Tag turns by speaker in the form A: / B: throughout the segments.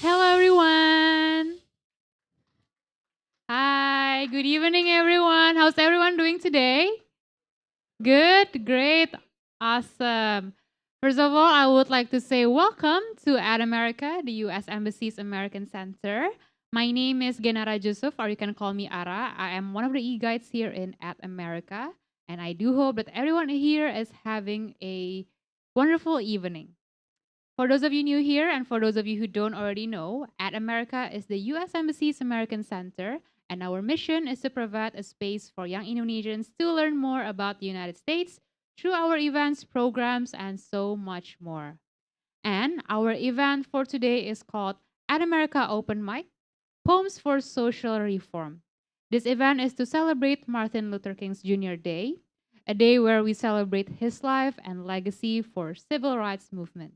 A: Hello, everyone. Hi, good evening, everyone. How's everyone doing today? Good, great, awesome. First of all, I would like to say welcome to Ad America, the U.S. Embassy's American Center. My name is Genara Yusuf, or you can call me Ara. I am one of the e-guides here in Ad America, and I do hope that everyone here is having a wonderful evening. For those of you new here and for those of you who don't already know, At America is the US Embassy's American Center, and our mission is to provide a space for young Indonesians to learn more about the United States through our events, programs, and so much more. And our event for today is called At America Open Mic Poems for Social Reform. This event is to celebrate Martin Luther King's Jr. Day, a day where we celebrate his life and legacy for civil rights movement.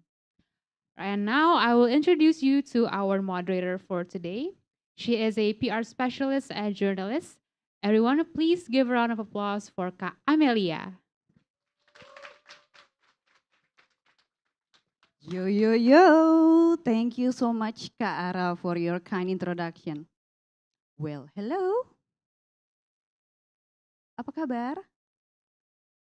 A: And now I will introduce you to our moderator for today. She is a PR specialist and journalist. Everyone, please give a round of applause for Kak Amelia.
B: Yo, yo, yo. Thank you so much, Kak Ara, for your kind introduction. Well, hello. Apa kabar?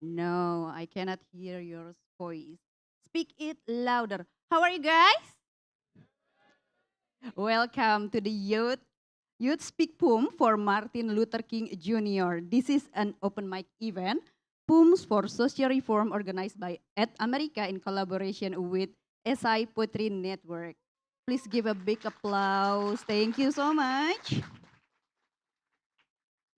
B: No, I cannot hear your voice. Speak it louder. How are you guys? Welcome to the Youth Speak Poem for Martin Luther King Jr. This is an open mic event, Poems for Social Reform organized by At America in collaboration with SI Poetry Network. Please give a big applause. Thank you so much.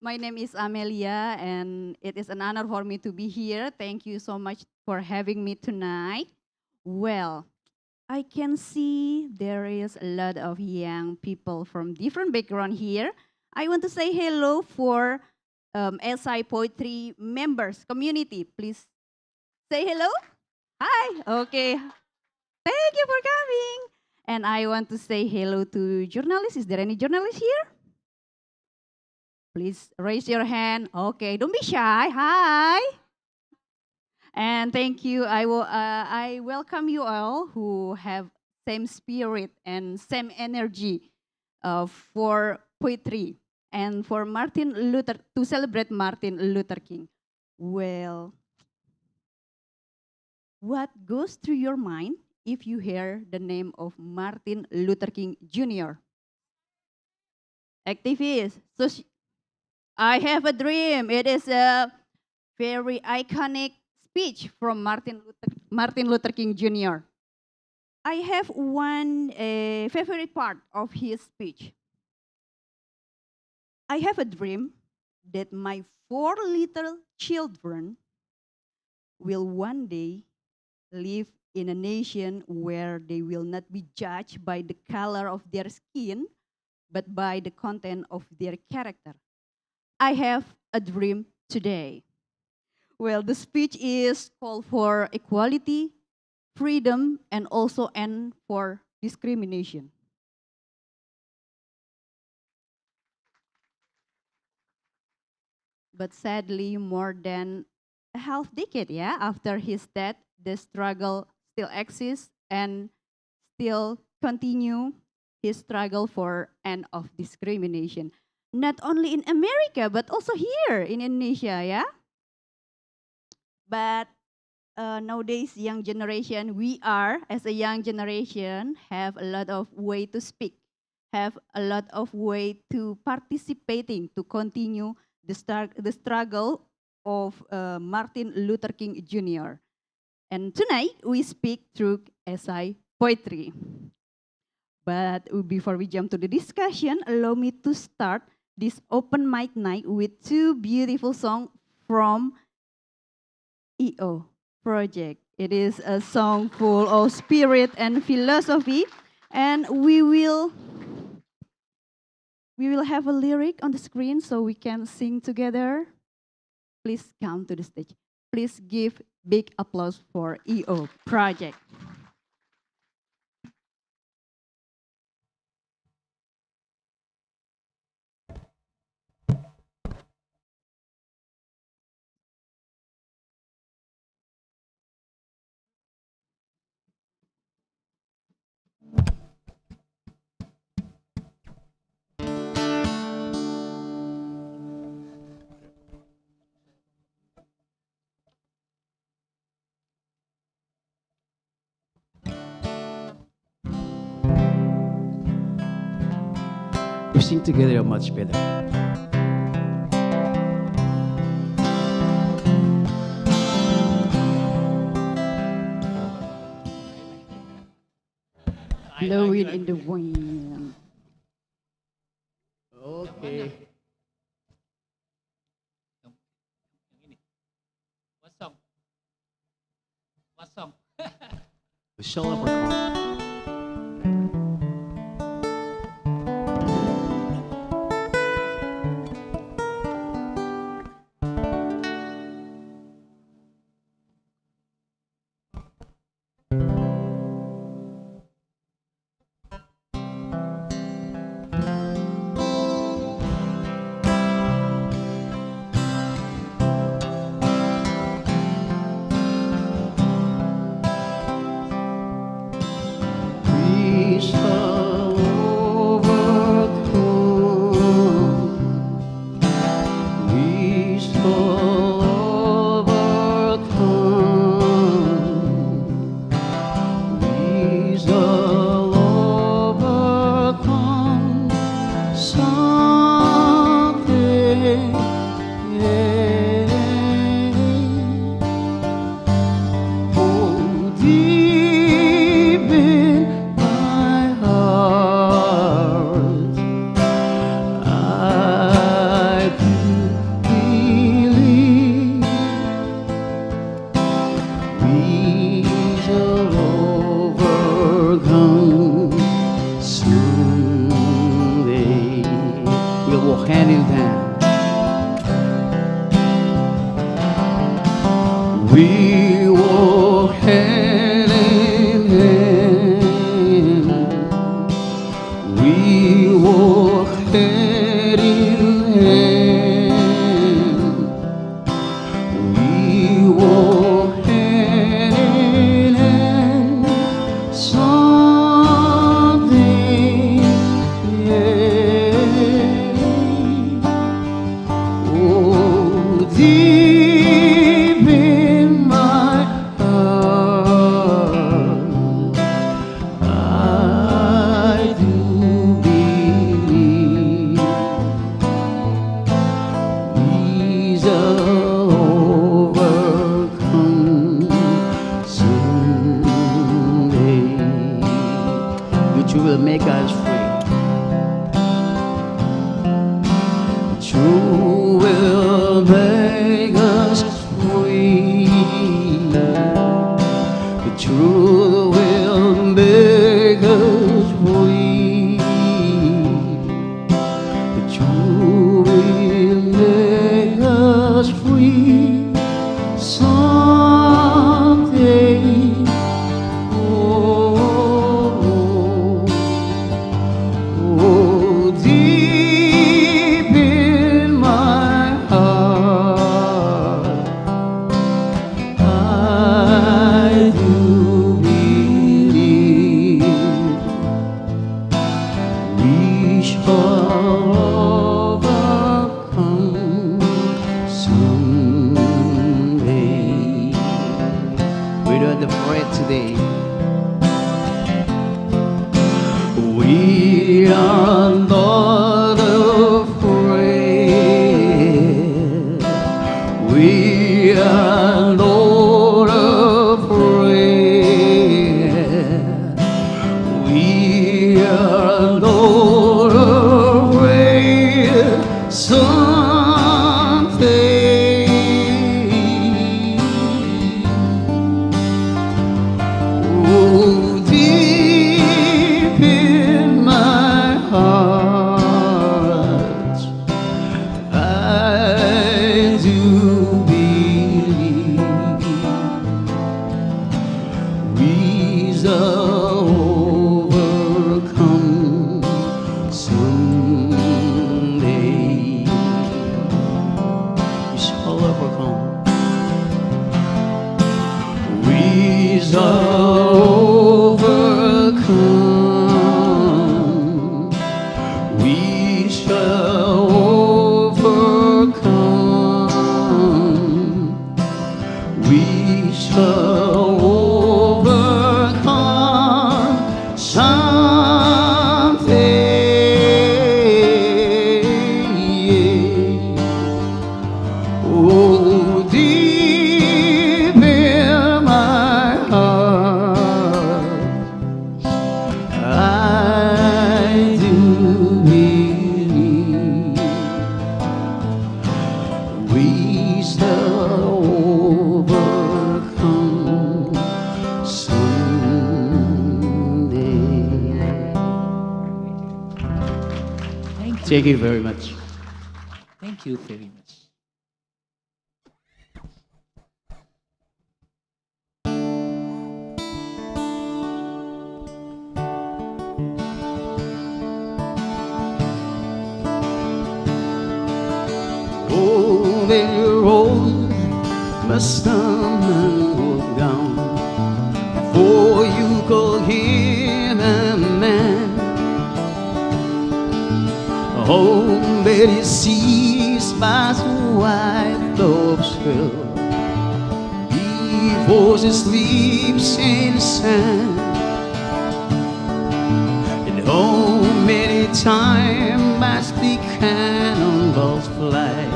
B: My name is Amelia, and it is an honor for me to be here. Thank you so much for having me tonight. Well, I can see there is a lot of young people from different background here. I want to say hello for SI Poetry members community. Please say hello. Hi. Okay. Thank you for coming. And I want to say hello to journalists. Is there any journalist here? Please raise your hand. Okay, don't be shy. Hi. And thank you. I welcome you all who have same spirit and same energy for poetry and for Martin Luther to celebrate Martin Luther King. Well, what goes through your mind if you hear the name of Martin Luther King Jr.? Activist. I have a dream. It is a very iconic speech from Martin Luther King Jr. I have one favorite part of his speech. I have a dream that my four little children will one day live in a nation where they will not be judged by the color of their skin, but by the content of their character. I have a dream today. Well, the speech is called for equality, freedom, and also end for discrimination. But sadly, more than a half decade, yeah, after his death, the struggle still exists and still continue his struggle for end of discrimination. Not only in America, but also here in Indonesia, yeah. But nowadays, young generation, we are as a young generation have a lot of way to speak, have a lot of way to participating to continue the struggle of Martin Luther King Jr. And tonight we speak through SI poetry. But before we jump to the discussion, allow me to start this open mic night with two beautiful songs from EO project. It is a song full of spirit and philosophy, and we will have a lyric on the screen so we can sing together. Please come to the stage. Please give big applause for EO project.
C: We sing together much better.
B: Blowing in the wind.
C: Okay.
D: What song? What song?
C: Michelle Leprechaun. We shall overcome. We shall overcome. We shall overcome someday. Oh, deep in my heart, I do believe we shall overcome someday. We'll walk hand in hand. We walk hand in hand. We walk hand in hand. We walk hand in hand. Someday, yeah. Oh, deep in my heart, I do believe we shall overcome someday. Which will make us free. truth will make us free. The truth will make us free. The truth will make us free someday. Oh, deep in my heart, I do believe we shall overcome someday. We don't afraid today. We are not afraid. We are not afraid. We are not afraid someday. Oh, deep in my heart, I do believe we shall overcome someday. We shall overcome. We shall overcome. We shall overcome. We shall overcome someday. Oh, deep in my heart, I do believe we shall overcome someday. Thank you very much.
D: Thank you very much.
C: Oh, the road must come and walk down before you call him a man. Oh, but he sees by the white dove's hill before she sleeps in the sand. And oh, many times as the cannonballs fly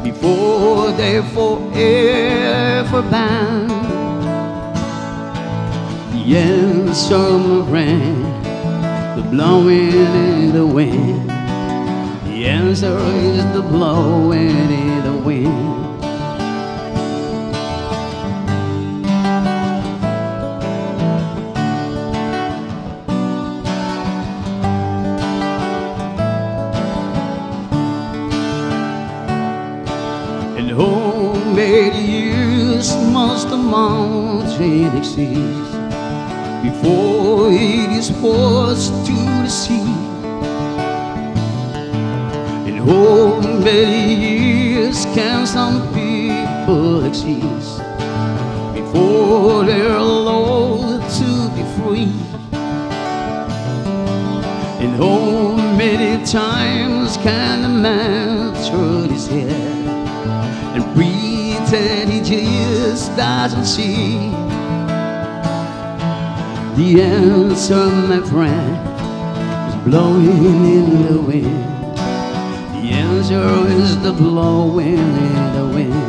C: before they're forever bound, the answer, my friend, the blowing in the wind. The answer is the blowing in the wind. And oh, many years must the mountain exist before it is forced to the sea. And oh, many years can some people exist before they're allowed to be free. And oh, many times can a man turn his head and pretend he just doesn't see. The answer, my friend, is blowing in the wind. The answer is the blowing in the wind.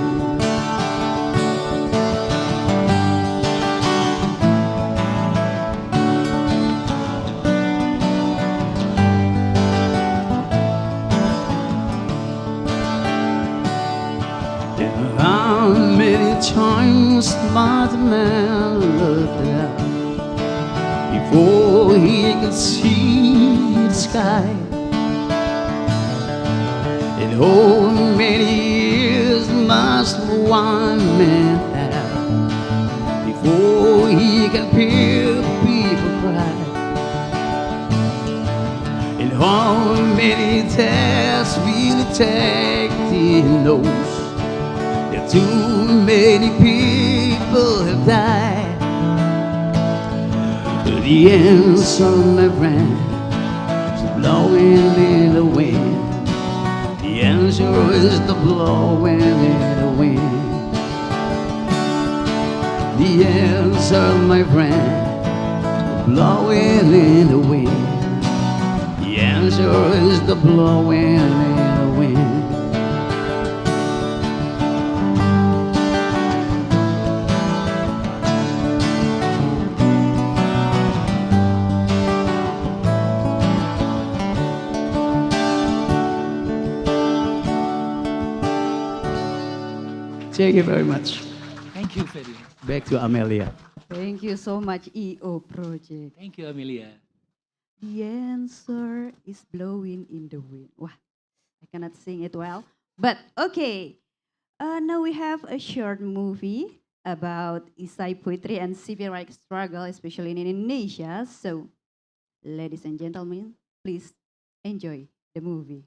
C: smart man looked up before he could see the sky. And oh, many years must one man have before he can hear people cry. And how many tests will it take till he knows that too many people have died? The answer, my friend, is blowing in the wind. The answer is the blowing in the wind. The answer, my friend, blowing in the wind. The answer is the blowing in the wind. Thank you very much.
D: Thank you, Ferry.
C: Back to Amelia.
B: Thank you so much, EO Project.
D: Thank you, Amelia.
B: The answer is blowing in the wind. Wah, I cannot sing it well. But okay, now we have a short movie about Isai poetry and civil rights struggle, especially in Indonesia. So, ladies and gentlemen, please enjoy the movie.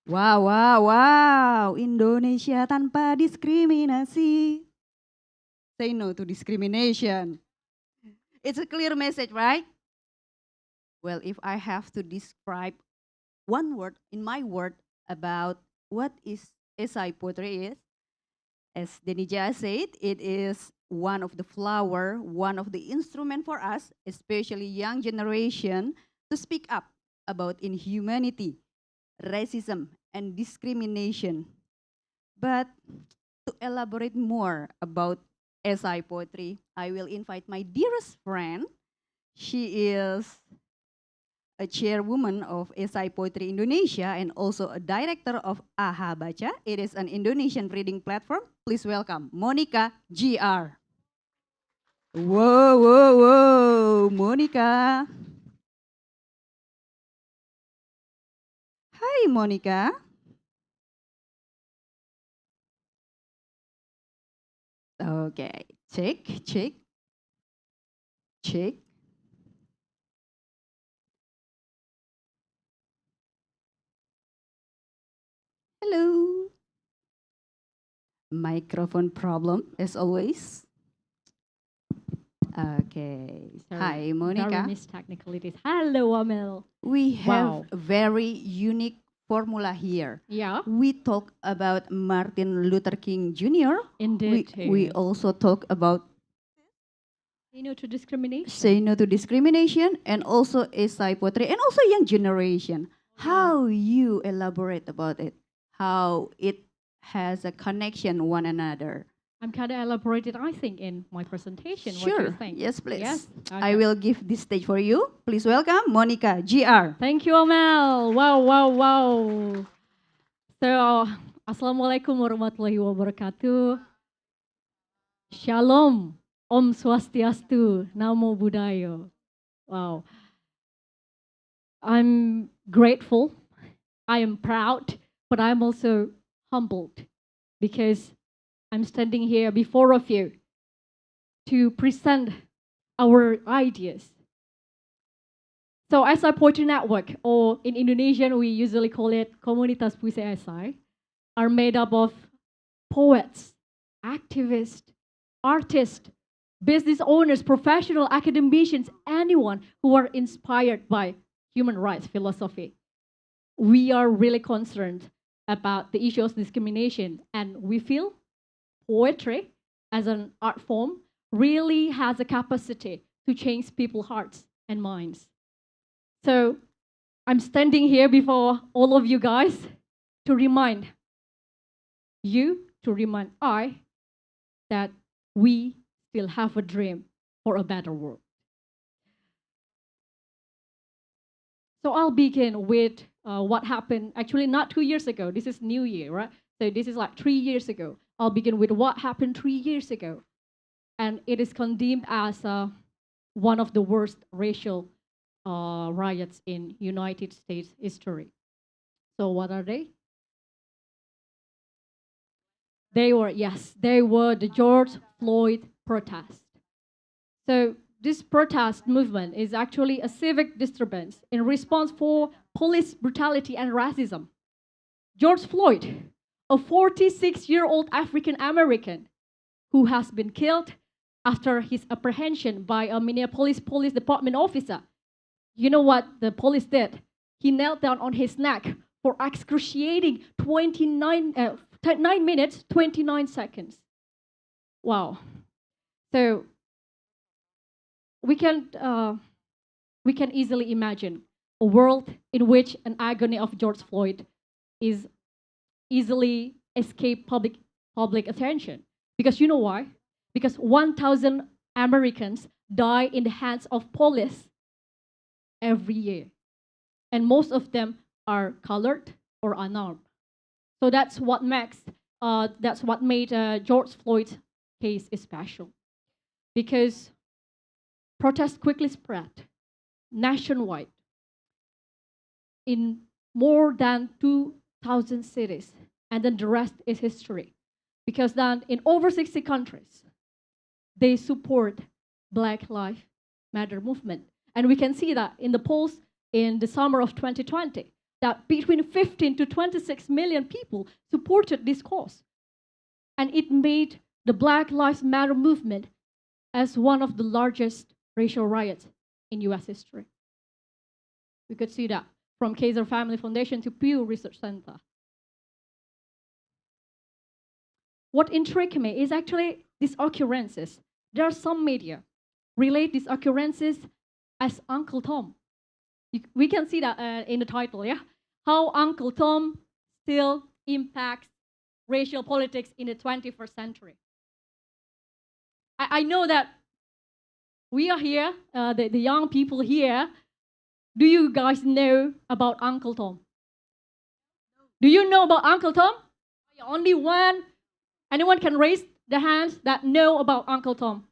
B: Wow, wow, wow. Indonesia tanpa diskriminasi. Say no to discrimination. It's a clear message, right? Well, if I have to describe one word in my word about what is SI poetry is, as Denija said, it is one of the flower, one of the instrument for us, especially young generation, to speak up about inhumanity, racism, and discrimination. But to elaborate more about SI poetry, I will invite my dearest friend. She is a chairwoman of SI Poetry Indonesia and also a director of AHA Baca. It is an Indonesian reading platform. Please welcome Monica GR. Whoa, whoa, whoa, Monica. Hi, Monica. Okay, check, check, check. Hello. Microphone problem as always. Okay. Hi,
E: Very
B: Monica.
E: Miss Technicalities. Hello, Amel.
B: We have
E: Wow.
B: a very unique formula here.
E: Yeah,
B: We talk about Martin Luther King Jr.
E: indeed.
B: We also talk about
E: To discrimination.
B: say no to discrimination and also SI poetry and also young generation. How you elaborate about it? How it has a connection one another?
E: I'm kind of elaborated, I think, in my presentation. What do
B: Sure.
E: you think?
B: Yes, please.
E: Yes.
B: I
E: Okay.
B: will give this stage for you. Please welcome Monica GR.
E: Thank you, Amel. Wow, wow, wow. So, Assalamualaikum warahmatullahi wabarakatuh. Shalom. Om Swastiastu. Namo Buddhaya. Wow. I'm grateful. I am proud, but I'm also humbled because I'm standing here before of you to present our ideas. So SI Poetry Network, or in Indonesian we usually call it Komunitas Puisi SI, are made up of poets, activists, artists, business owners, professional academicians, anyone who are inspired by human rights philosophy. We are really concerned about the issue of discrimination, and we feel poetry as an art form really has a capacity to change people's hearts and minds. So I'm standing here before all of you guys to remind you, to remind I, that we still have a dream for a better world. So I'll begin with what happened actually not 2 years ago. This is New Year, right? So this is like 3 years ago. I'll begin with what happened 3 years ago. And it is condemned as one of the worst racial riots in United States history. So what are they? They were the George Floyd protest. So this protest movement is actually a civic disturbance in response for police brutality and racism. George Floyd, a 46-year-old African American who has been killed after his apprehension by a Minneapolis Police Department officer. You know what the police did? He knelt down on his neck for excruciating 9 minutes, 29 seconds. Wow. So we can easily imagine a world in which an agony of George Floyd is easily escape public attention. Because you know why? Because 1,000 Americans die in the hands of police every year. And most of them are colored or unarmed. So that's what made George Floyd's case special. Because protests quickly spread nationwide in more than 2,000 cities. And then the rest is history. Because then in over 60 countries, they support Black Lives Matter movement. And we can see that in the polls in the summer of 2020. that between 15 to 26 million people supported this cause. And it made the Black Lives Matter movement as one of the largest racial riots in US history. We could see that from Kaiser Family Foundation to Pew Research Center. What intrigued me is actually these occurrences. There are some media relate these occurrences as Uncle Tom. We can see that in the title, yeah? How Uncle Tom still impacts racial politics in the 21st century. I know that we are here, the young people here. Do you guys know about Uncle Tom? Do you know about Uncle Tom? Only one. Anyone can raise the hands that know about Uncle Tom?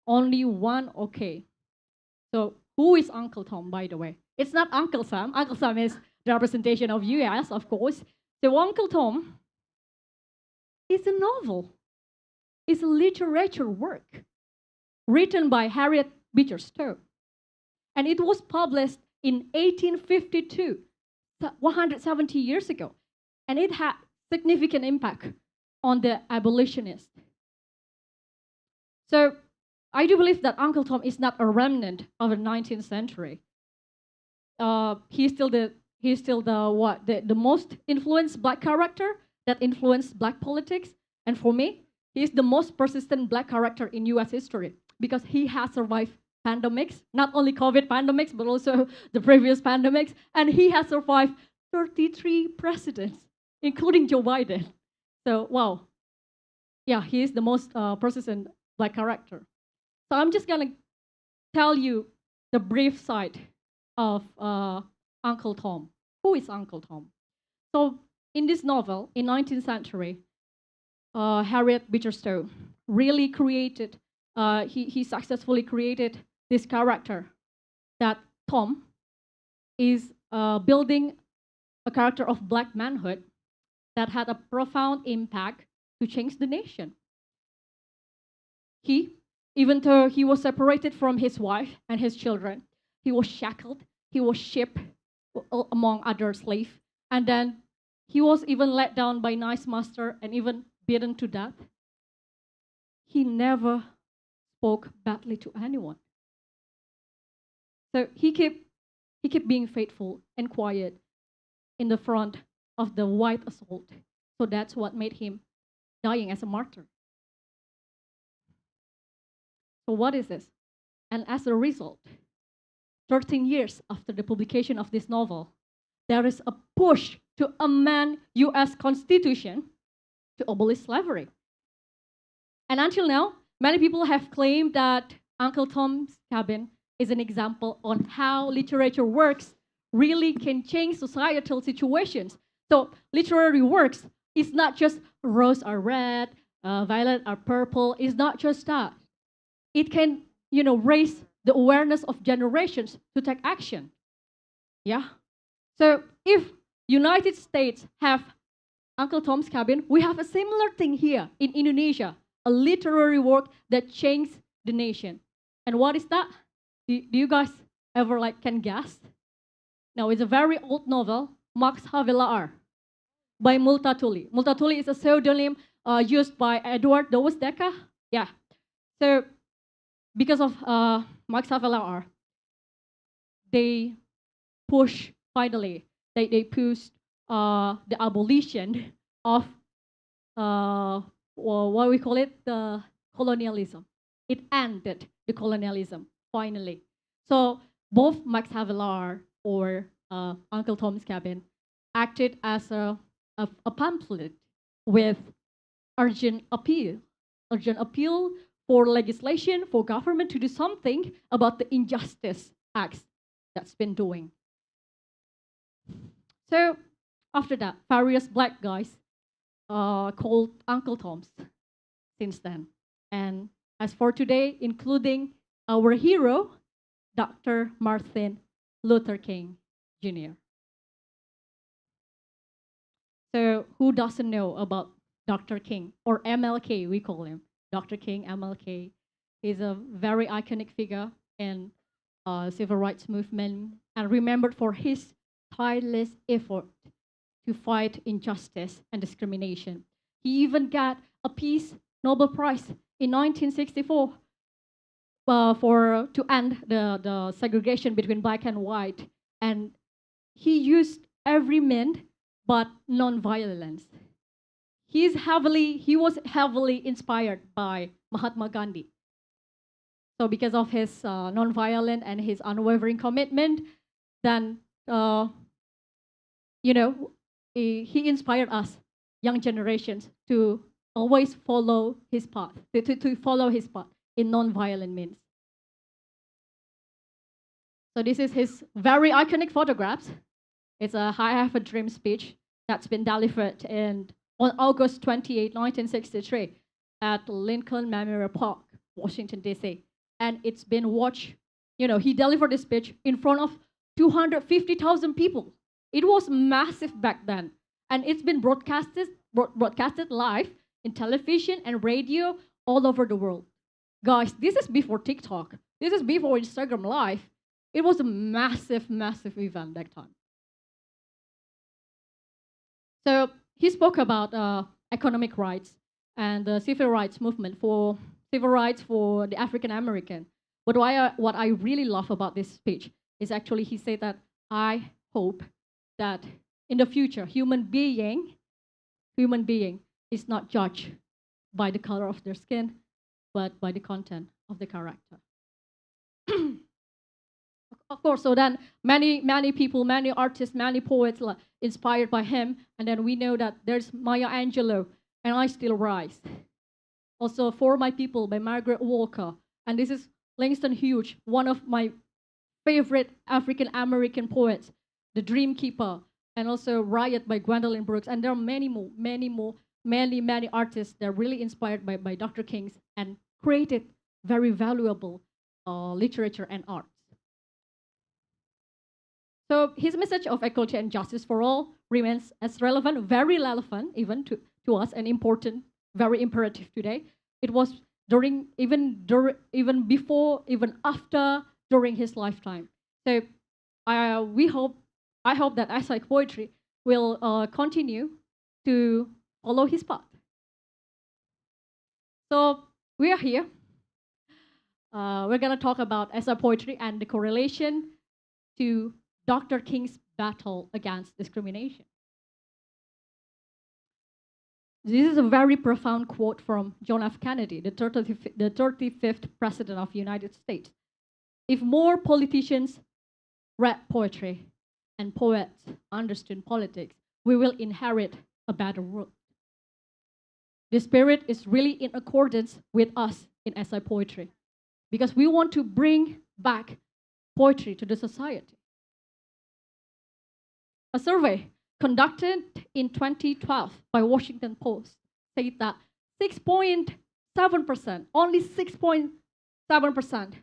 E: Only one, okay. So who is Uncle Tom, by the way? It's not Uncle Sam. Uncle Sam is the representation of US, of course. So Uncle Tom is a novel. It's a literature work written by Harriet Beecher Stowe. And it was published in 1852, 170 years ago. And it had significant impact on the abolitionists. So I do believe that Uncle Tom is not a remnant of the 19th century. He's still the most influenced Black character that influenced Black politics. And for me, he's the most persistent Black character in US history because he has survived pandemics, not only COVID pandemics, but also the previous pandemics. And he has survived 33 presidents, including Joe Biden. So, wow. Yeah, he is the most persistent Black character. So I'm just going to tell you the brief side of Uncle Tom. Who is Uncle Tom? So in this novel, in 19th century, Harriet Beecher Stowe really created, he successfully created this character that Tom is building a character of Black manhood that had a profound impact to change the nation. Even though he was separated from his wife and his children, he was shackled, he was shipped among other slaves, and then he was even let down by nice master and even beaten to death. He never spoke badly to anyone. So he kept being faithful and quiet in the front of the white assault. So that's what made him dying as a martyr. So what is this? And as a result, 13 years after the publication of this novel, there is a push to amend US Constitution to abolish slavery. And until now, many people have claimed that Uncle Tom's Cabin is an example on how literature works really can change societal situations. So literary works is not just rose are red, violet are purple. It's not just that. It can, raise the awareness of generations to take action. Yeah. So if United States have Uncle Tom's Cabin, we have a similar thing here in Indonesia, a literary work that changed the nation. And what is that? Do you guys ever can guess? No, it's a very old novel, Max Havelaar, by Multatuli. Multatuli is a pseudonym used by Edward Douwes Dekker. Yeah. So because of Max Havelaar, they pushed the abolition of what we call it, the colonialism. It ended the colonialism finally. So both Max Havelaar or Uncle Tom's Cabin acted as a pamphlet with urgent appeal for legislation, for government to do something about the injustice acts that's been doing. So after that, various Black guys called Uncle Tom's since then. And as for today, including our hero, Dr. Martin Luther King Jr. So who doesn't know about Dr. King, or MLK, we call him. Dr. King, MLK, is a very iconic figure in civil rights movement and remembered for his tireless effort to fight injustice and discrimination. He even got a Peace Nobel Prize in 1964 to end the segregation between black and white. And he used every means but non-violence. He was heavily inspired by Mahatma Gandhi. So because of his non-violent and his unwavering commitment, then he inspired us, young generations, to always follow his path, to follow his path in non-violent means. So this is his very iconic photographs. It's a I Have a Dream speech that's been delivered on August 28, 1963 at Lincoln Memorial Park, Washington, D.C. And it's been watched, he delivered this speech in front of 250,000 people. It was massive back then. And it's been broadcasted live in television and radio all over the world. Guys, this is before TikTok. This is before Instagram Live. It was a massive, massive event that time. So he spoke about economic rights and the civil rights movement for civil rights for the African American. But what I really love about this speech is actually he said that I hope that in the future human being is not judged by the color of their skin, but by the content of the character. Of course, so then many people, many artists, many poets inspired by him, and then we know that there's Maya Angelou and I Still Rise. Also, For My People by Margaret Walker, and this is Langston Hughes, one of my favorite African American poets, The Dreamkeeper, and also Riot by Gwendolyn Brooks, and there are many artists that are really inspired by Dr. King's and created very valuable literature and arts. So his message of equality and justice for all remains as relevant, very relevant even to us, and important, very imperative today. It was even before, even after, during his lifetime. So I hope that Asai Poetry will continue to follow his path. So we are here. We're going to talk about Asai Poetry and the correlation to Dr. King's battle against discrimination. This is a very profound quote from John F. Kennedy, the 35th President of the United States. If more politicians read poetry and poets understood politics, we will inherit a better world. The spirit is really in accordance with us in Asai Poetry, because we want to bring back poetry to the society. A survey conducted in 2012 by Washington Post said that 6.7%, only 6.7%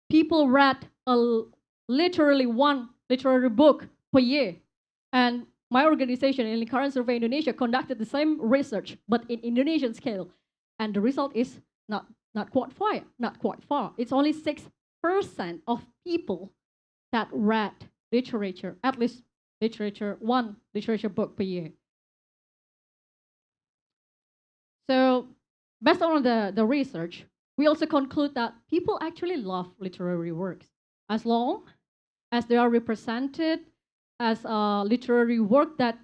E: people read literally one literary book per year. And my organization in the Current Survey Indonesia conducted the same research, but in Indonesian scale. And the result is not quite far. It's only 6% of people that read literature, at least one literature book per year. So based on the research, we also conclude that people actually love literary works as long as they are represented as a literary work that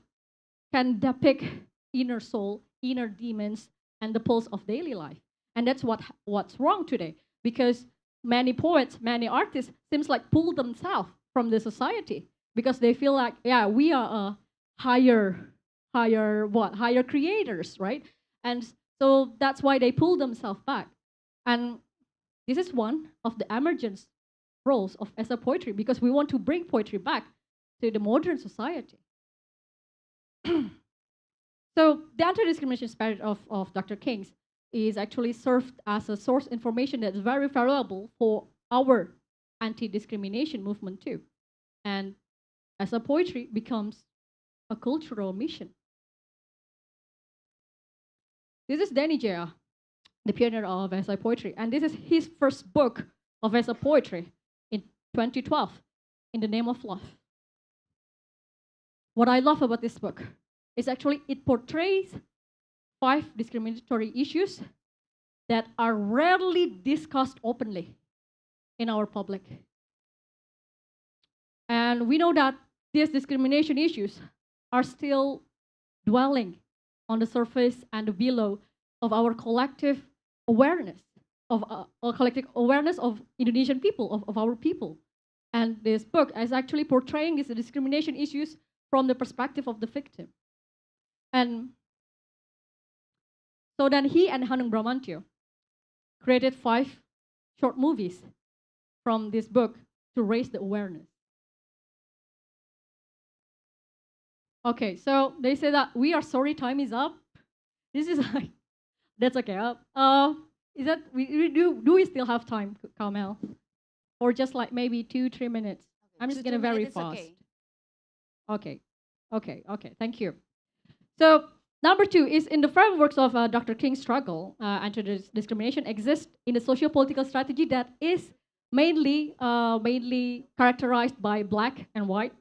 E: can depict inner soul, inner demons, and the pulse of daily life. And that's what's wrong today, because many poets, many artists seems like pull themselves from the society because they feel like, yeah, we are a higher creators, right? And so that's why they pull themselves back. And this is one of the emergence roles of Asai Poetry, because we want to bring poetry back to the modern society. So the anti-discrimination spirit of Dr. King's is actually served as a source information that's very valuable for our anti-discrimination movement too. And Asai Poetry becomes a cultural mission. This is Danny Jaya, the pioneer of Asai Poetry, and this is his first book of Asai Poetry in 2012, In the Name of Love. what I love about this book is actually it portrays 5 discriminatory issues that are rarely discussed openly in our public. And we know that these discrimination issues are still dwelling on the surface and below of our collective awareness of Indonesian people, of our people. And this book is actually portraying these discrimination issues from the perspective of the victim. And so then he and Hanung Bramantyo created 5 short movies from this book to raise the awareness. Okay, so they say that we are sorry, time is up. This is like, that's okay. Is that do we still have time, Carmel, or just like maybe 2-3 minutes? I'm just gonna very fast. Okay, okay. Thank you. So number 2 is in the frameworks of Dr. King's struggle, anti-discrimination exists in a socio-political strategy that is mainly characterized by black and white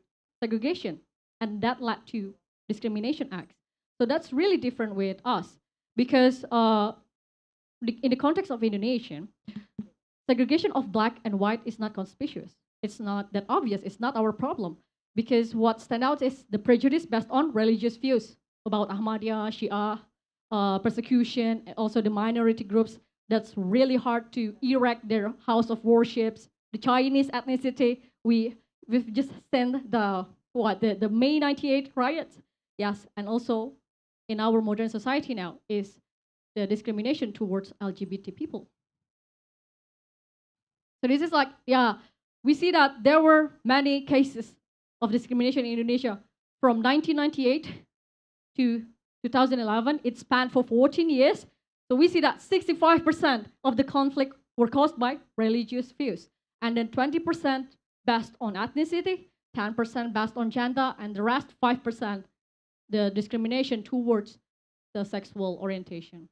E: segregation, and that led to discrimination acts. So that's really different with us because in the context of Indonesia, segregation of black and white is not conspicuous. It's not that obvious. It's not our problem because what stands out is the prejudice based on religious views about Ahmadiyya, Shia, persecution, and also the minority groups. That's really hard to erect their house of worships. The Chinese ethnicity, we've just sent the May 98 riots. Yes, and also in our modern society now is the discrimination towards LGBT people. So this is like, yeah, we see that there were many cases of discrimination in Indonesia from 1998 to 2011. It spanned for 14 years. So we see that 65% of the conflict were caused by religious views, and then 20% based on ethnicity, 10% based on gender, and the rest 5% the discrimination towards the sexual orientation.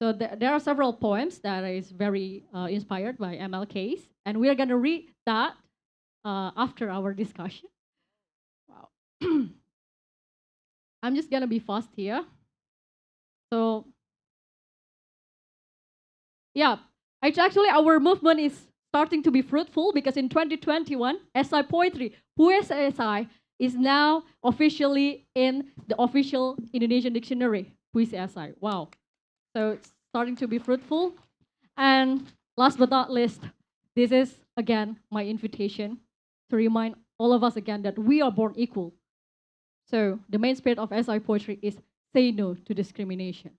E: So there are several poems that is very inspired by MLK's, and we are going to read that after our discussion. Wow. I'm just going to be fast here. So yeah, actually our movement is starting to be fruitful because in 2021, SI Poetry, Puisi SI, is now officially in the official Indonesian dictionary, Puisi SI. Wow. So it's starting to be fruitful. And last but not least, this is again my invitation to remind all of us again that we are born equal. So the main spirit of SI Poetry is say no to discrimination.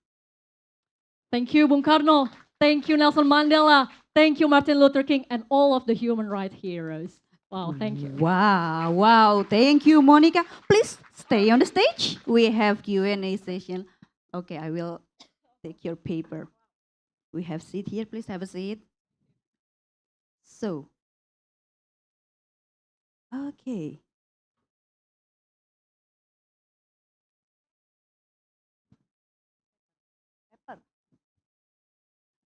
E: Thank you, Bung Karno. Thank you, Nelson Mandela. Thank you, Martin Luther King, and all of the human rights heroes. Wow, thank you.
B: Wow. Thank you, Monica. Please stay on the stage. We have Q&A session. Okay, I will take your paper. We have seat here. Please have a seat. So, okay.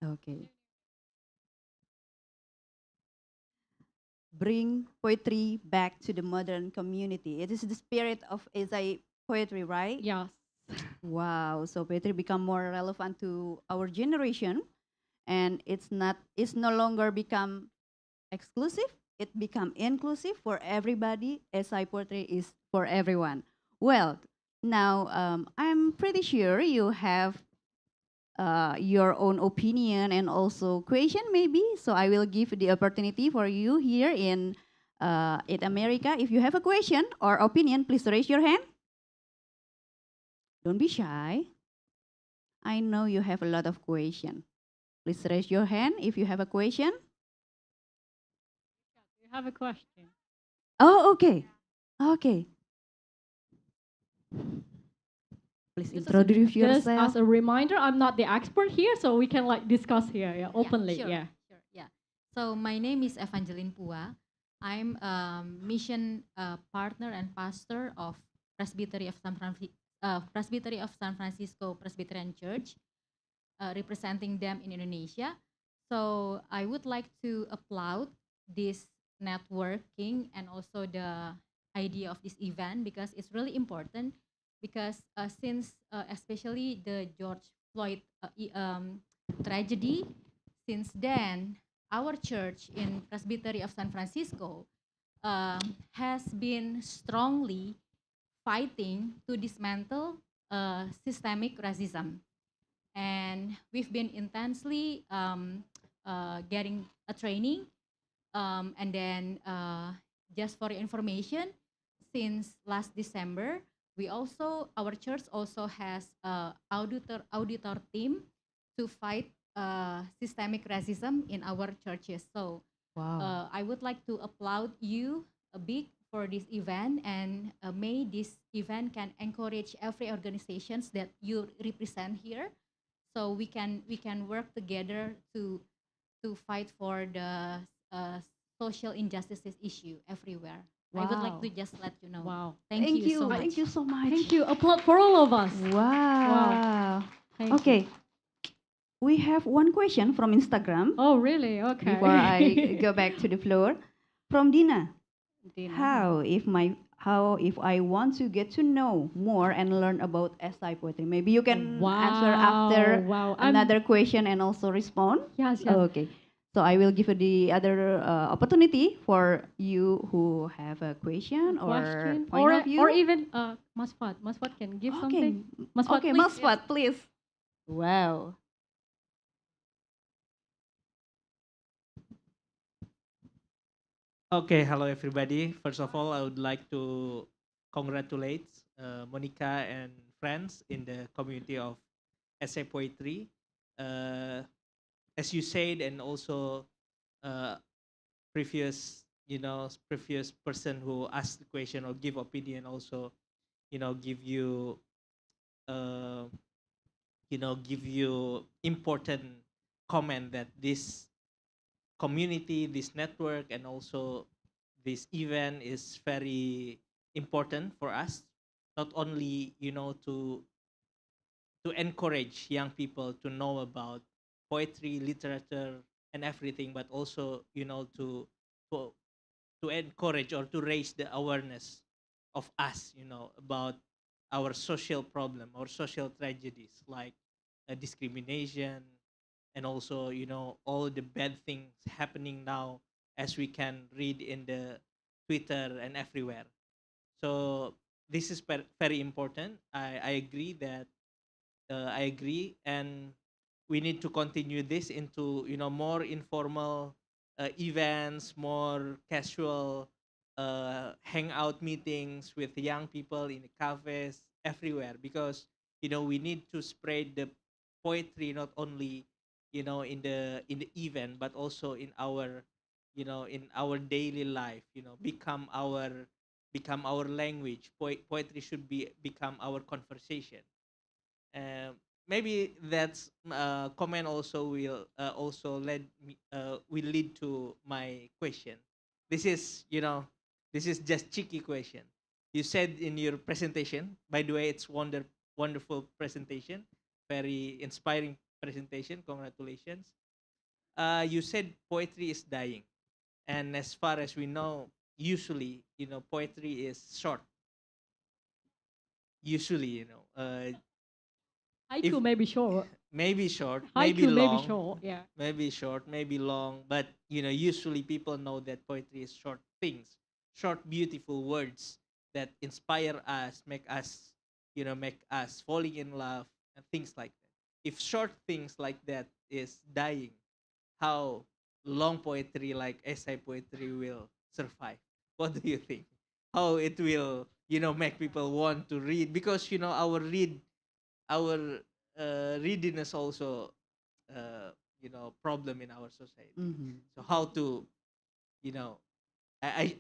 B: Okay. Bring poetry back to the modern community. It is the spirit of SI Poetry, right?
E: Yes.
B: Wow. So poetry become more relevant to our generation, and it's no longer become exclusive. It become inclusive for everybody. SI Poetry is for everyone. Well, now I'm pretty sure you have your own opinion and also question maybe. So I will give the opportunity for you here in America. If you have a question or opinion, please raise your hand. Don't be shy. I know you have a lot of question. Please raise your hand if you have a question.
E: You have a question.
B: Oh, okay. Okay. Please introduce
E: Just
B: yourself.
E: as a reminder, I'm not the expert here, so we can like discuss here openly.
F: Sure. So my name is Evangeline Pua. I'm mission partner and pastor of Presbytery of San Francisco Presbyterian Church, representing them in Indonesia. So I would like to applaud this networking and also the idea of this event because it's really important because since especially the George Floyd tragedy, since then our church in Presbytery of San Francisco has been strongly fighting to dismantle systemic racism. And we've been intensely getting a training. And then just for your information, since last December, our church also has a auditor team to fight systemic racism in our churches. So
B: Wow.
F: I would like to applaud you a big for this event, and may this event can encourage every organizations that you represent here, so we can work together to fight for the uh, social injustices issue everywhere. I would like
B: Wow.
F: to just let you know.
E: Wow.
F: Thank you so much.
B: Thank you so much.
E: Thank you. Applaud for all of us.
B: Wow.
E: Thank you.
B: Okay. We have one question from Instagram
E: Oh, really? Okay.
B: before I go back to the floor. From Dina.
E: Dina.
B: How if I want to get to know more and learn about SI poetry? Maybe you can answer after
E: Wow.
B: another question and also respond.
E: Yes, yes.
B: Okay. So I will give you the other opportunity for you who have a question or
E: Question
B: point of view.
E: or even Masfat. Masfat can give something. Masfat,
B: Okay,
E: please.
B: Masfat, please. Wow.
D: Okay, hello everybody. First of all, I would like to congratulate Monica and friends in the community of essay poetry. As you said, and also uh, previous person who asked the question or give opinion also, give you, uh, give you important comment that this community, this network, and also this event is very important for us. Not only to encourage young people to know about poetry, literature, and everything, but also to to encourage or to raise the awareness of us, about our social problem or social tragedies like discrimination, and also all the bad things happening now, as we can read in the Twitter and everywhere. So this is very important. I agree that I agree, and we need to continue this into more informal events, more casual hangout meetings with young people in the cafes everywhere, because we need to spread the poetry not only in the event, but also in our in our daily life, become our language. Poetry should become our conversation. Maybe that's comment also will lead to my question. This is this is just cheeky question. You said in your presentation, by the way, it's wonderful presentation, very inspiring presentation. Congratulations. You said poetry is dying, and as far as we know, usually poetry is short. Usually, if
E: Haiku may be short.
D: maybe short, maybe
E: Haiku may be
D: long,
E: short. Yeah.
D: maybe short, maybe long, but usually people know that poetry is short things, short beautiful words that inspire us, make us falling in love, and things like that. If short things like that is dying, how long poetry like essay poetry will survive? What do you think? How it will make people want to read? Because our readiness also problem in our society.
B: Mhm.
D: So how to you know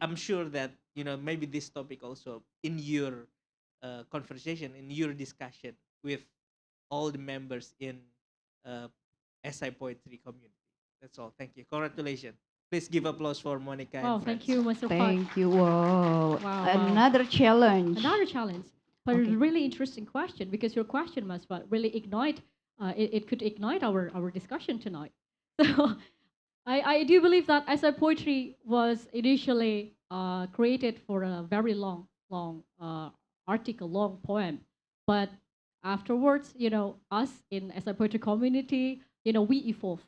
D: I'm sure that maybe this topic also in your conversation, in your discussion with all the members in uh, SI poetry community. That's all. Thank you. Congratulations. Please give applause for Monica
E: Wow.
D: and friends.
E: Thank you, Mr. Fat.
B: Thank you. Wow.
E: Wow, wow.
B: Another challenge.
E: Another challenge, but
B: Okay.
E: a really interesting question because your question, Masfat, really ignite. It could ignite our discussion tonight. So I do believe that SI poetry was initially created for a very long article, long poem. But afterwards, us in as a poetry community, we evolve.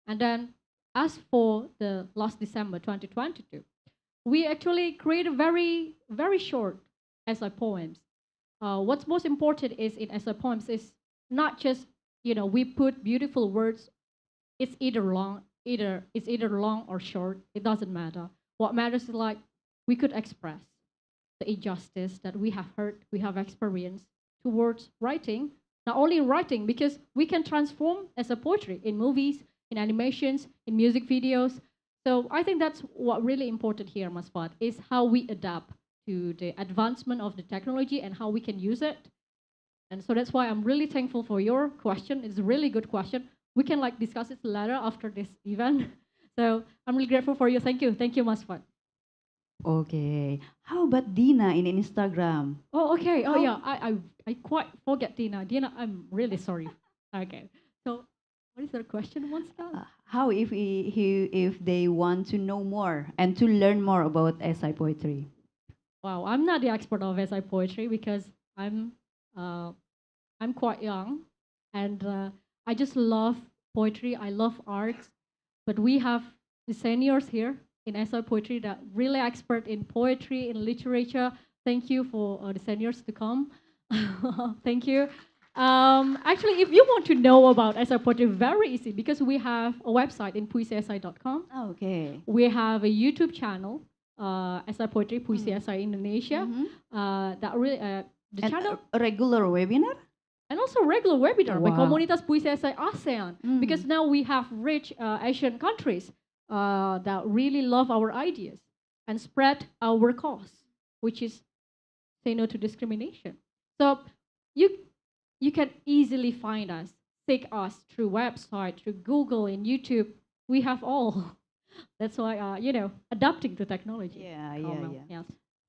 E: And then, as for the last December 2022, we actually created very short essay poems. What's most important is in essay poems is not just we put beautiful words. It's either long or short. It doesn't matter. What matters is like we could express the injustice that we have heard, we have experienced towards writing. Not only in writing, because we can transform as a poetry in movies, in animations, in music videos. So I think that's what really important here, Masfat, is how we adapt to the advancement of the technology and how we can use it. And so that's why I'm really thankful for your question. It's a really good question. We can like discuss it later after this event. So I'm really grateful for you. Thank you, Masfat.
B: Okay. How about Dina in Instagram?
E: Oh, okay. Oh,
B: How-
E: yeah. I quite forget Dina. Dina, I'm really sorry. Okay. So, what is the question once again?
B: How if they want to know more and to learn more about SI poetry?
E: Wow, I'm not the expert of SI poetry because I'm quite young, and I just love poetry. I love arts, but we have the seniors here in SI poetry that really expert in poetry, in literature. Thank you for the seniors to come. Thank you. Actually, if you want to know about SI poetry, very easy because we have a website in puisisi.com.
B: Okay.
E: We have a YouTube channel, SI Poetry, Puisi SI Indonesia.
B: Mhm.
E: That really, the
B: And
E: channel,
B: a regular webinar?
E: and also regular webinar by
B: Wow.
E: Komunitas Puisi SI ASEAN.
B: Mm.
E: Because now we have rich Asian countries that really love our ideas and spread our cause, which is say no to discrimination. So you can easily find us, seek us through website, through Google and YouTube. We have all. That's why adapting to technology.
B: Yeah,
E: Carmel,
B: yeah.
E: Yes.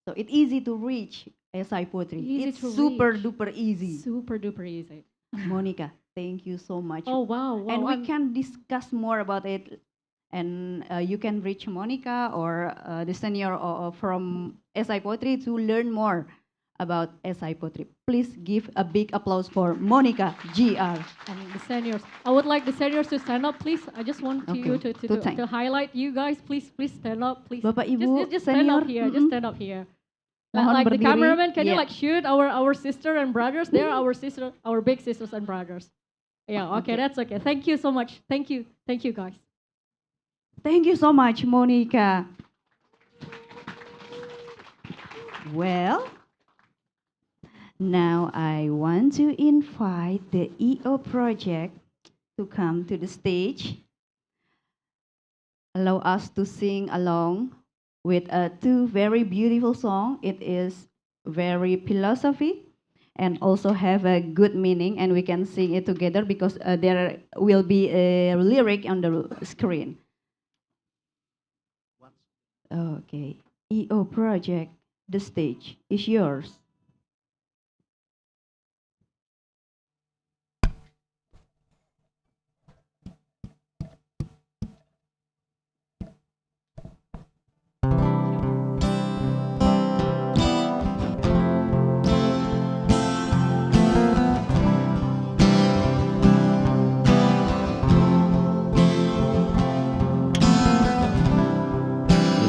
B: So it's easy to reach SI poetry.
E: Easy
B: It's
E: to
B: super
E: reach.
B: duper easy.
E: Super duper easy.
B: Monica, thank you so much.
E: Oh wow!
B: And
E: wow,
B: we can discuss more about it. And you can reach Monica or the senior from SI Poetry to learn more about SI Poetry. Please give a big applause for Monica GR.
E: and the seniors. I would like the seniors to stand up, please. I just want you
B: Okay,
E: to
B: thank-
E: to highlight you guys. Please stand up, please.
B: Bapak Ibu
E: Just stand
B: senior.
E: up here. Just
B: Mm-mm.
E: stand up here.
B: Mohon
E: Like the
B: berdiri.
E: cameraman, can you
B: Yeah.
E: like shoot our sister and brothers? They are our big sisters and brothers. Yeah. Okay,
B: Okay.
E: that's okay. Thank you so much. Thank you, guys.
B: Thank you so much, Monica. Well, now I want to invite the EO project to come to the stage. Allow us to sing along with two very beautiful songs. It is very philosophy and also have a good meaning, and we can sing it together because there will be a lyric on the screen. Okay, EO project, the stage is yours.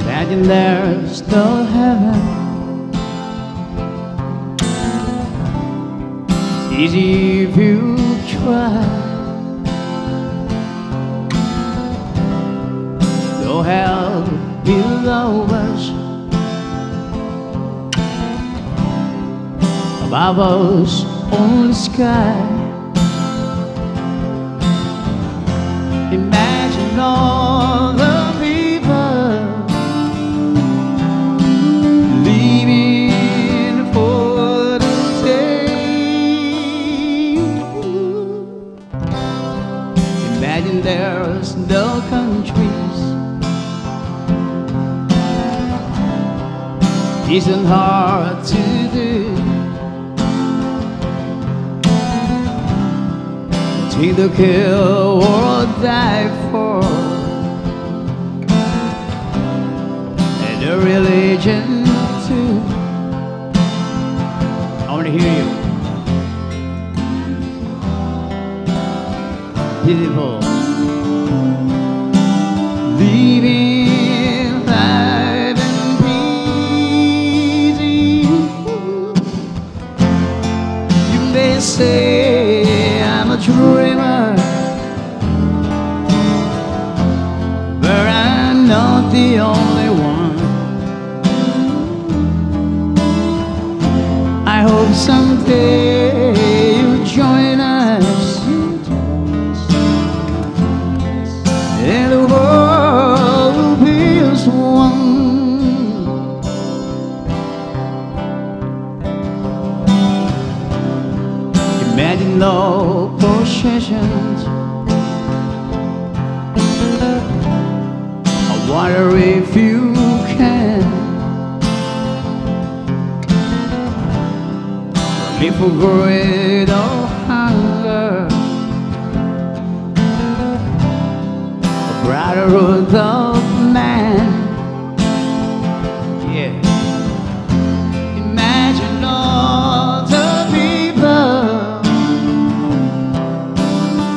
C: Imagine there's no heaven. It's easy if you try. No hell below us, above us only sky. Imagine all the people living for the day. Imagine there's no countries. Isn't hard to do. To either kill or die for. And to hear you. Beautiful. Living life in peace. You may say I'm a dreamer, but I'm not the only one. I hope someday you'll join us and the world will be as one. Imagine no possessions. I wonder if you can live for great or hunger, a brotherhood of man. Yeah. Imagine all the people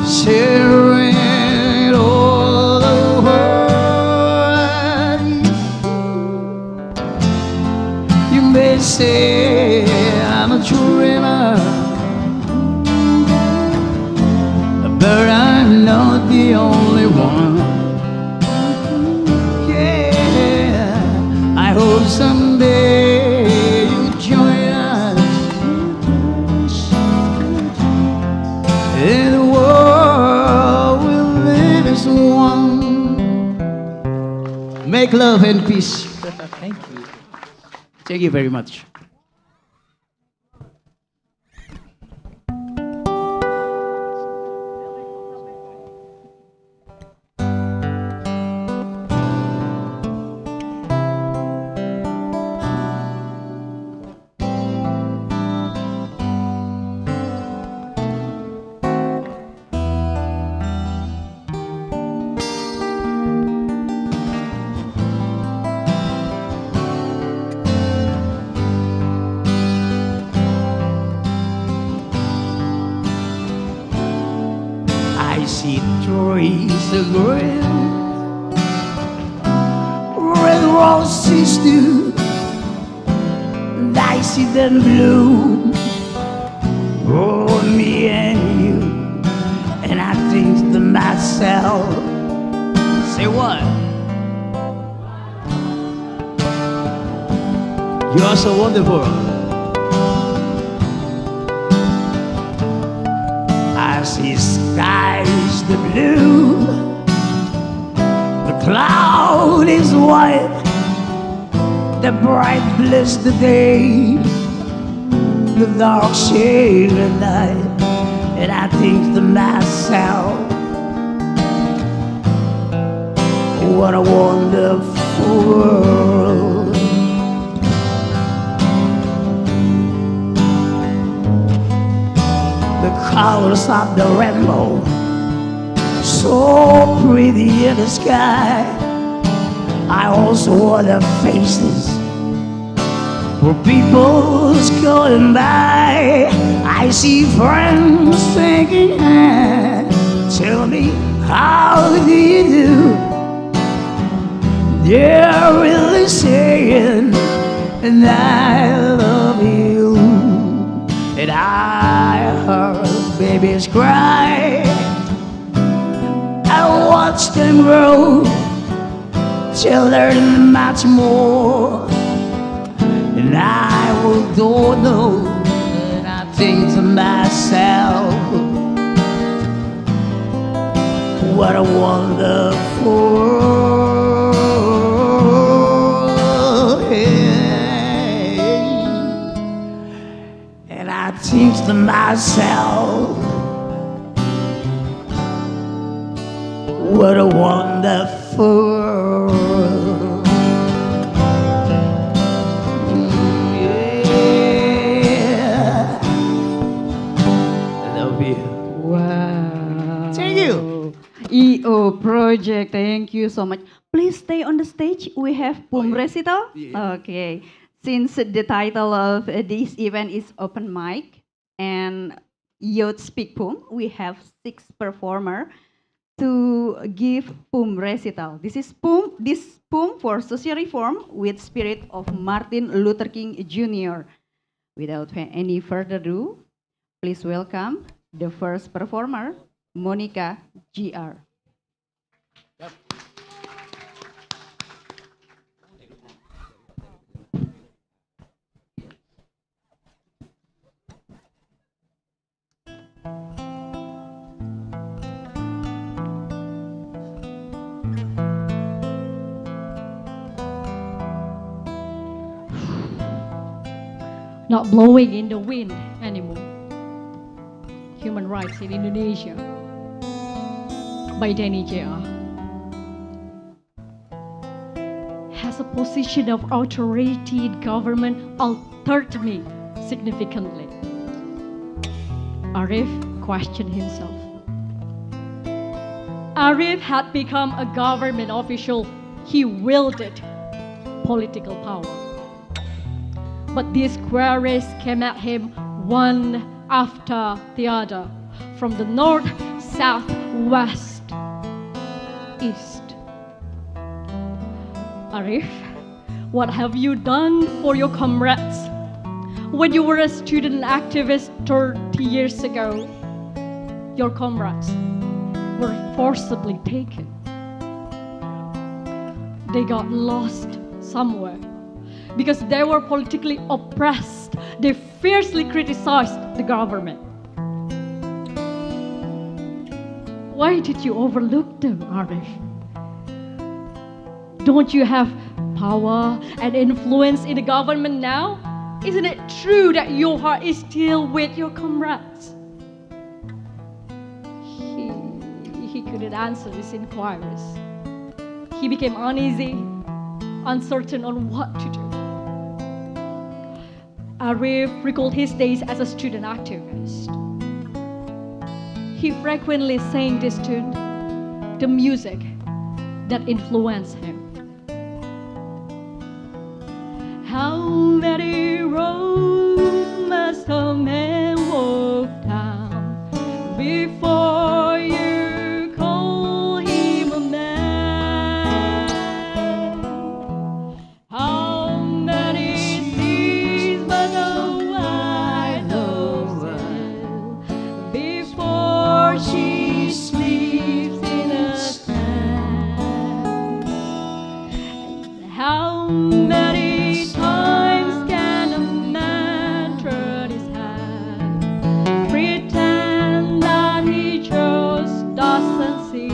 C: sharing all the world. You may say I'm a dreamer, but I'm not the only one. Yeah, I hope someday you join us and the world will live as one. Make love and peace.
D: Thank you.
C: Thank you very much. I see trees of green, red roses too. I see them bloom for me and you, and I think to myself, say what? You're so wonderful. I see skies the blue, the cloud is white, the bright bliss the day, the dark shade the night, and I think to myself, what a wonderful world. The colors of the rainbow, so pretty in the sky. I also want the faces for people's going by. I see friends shaking hands. Tell me, how do you do? They're really saying, and I love you. And I heard babies cry. I watched them grow till learn much more. And I will don't know, and I think to myself, what a wonderful world. And I think to myself, what a wonderful world. Yeah. I love you.
B: Wow.
C: Thank you.
B: EO Project, thank you so much. Please stay on the stage. We have Pum
C: yeah.
B: recital.
C: Yeah.
B: Okay. Since the title of this event is open mic and youth speak poem, we have 6 performers to give poem recital. This poem for social reform with spirit of Martin Luther King Jr. Without any further ado, please welcome the first performer, Monica GR.
E: Not blowing in the wind anymore. Human Rights in Indonesia by Danny Jr. Has a position of authority in government altered me significantly? Arif questioned himself. Arif had become a government official. He wielded political power. But these queries came at him one after the other, from the north, south, west, east. Arif, what have you done for your comrades? When you were a student activist 30 years ago, your comrades were forcibly taken. They got lost somewhere. Because they were politically oppressed, they fiercely criticized the government. Why did you overlook them, Arif? Don't you have power and influence in the government now? Isn't it true that your heart is still with your comrades? He couldn't answer these inquiries. He became uneasy, uncertain on what to do. Arif recalled his days as a student activist. He frequently sang this tune, the music that influenced him. How many roads must a man walk down before you call him a man? How many seas must a white rose sail before she sleeps in the sand? And how many times can a man turn his head, pretend that he just doesn't see?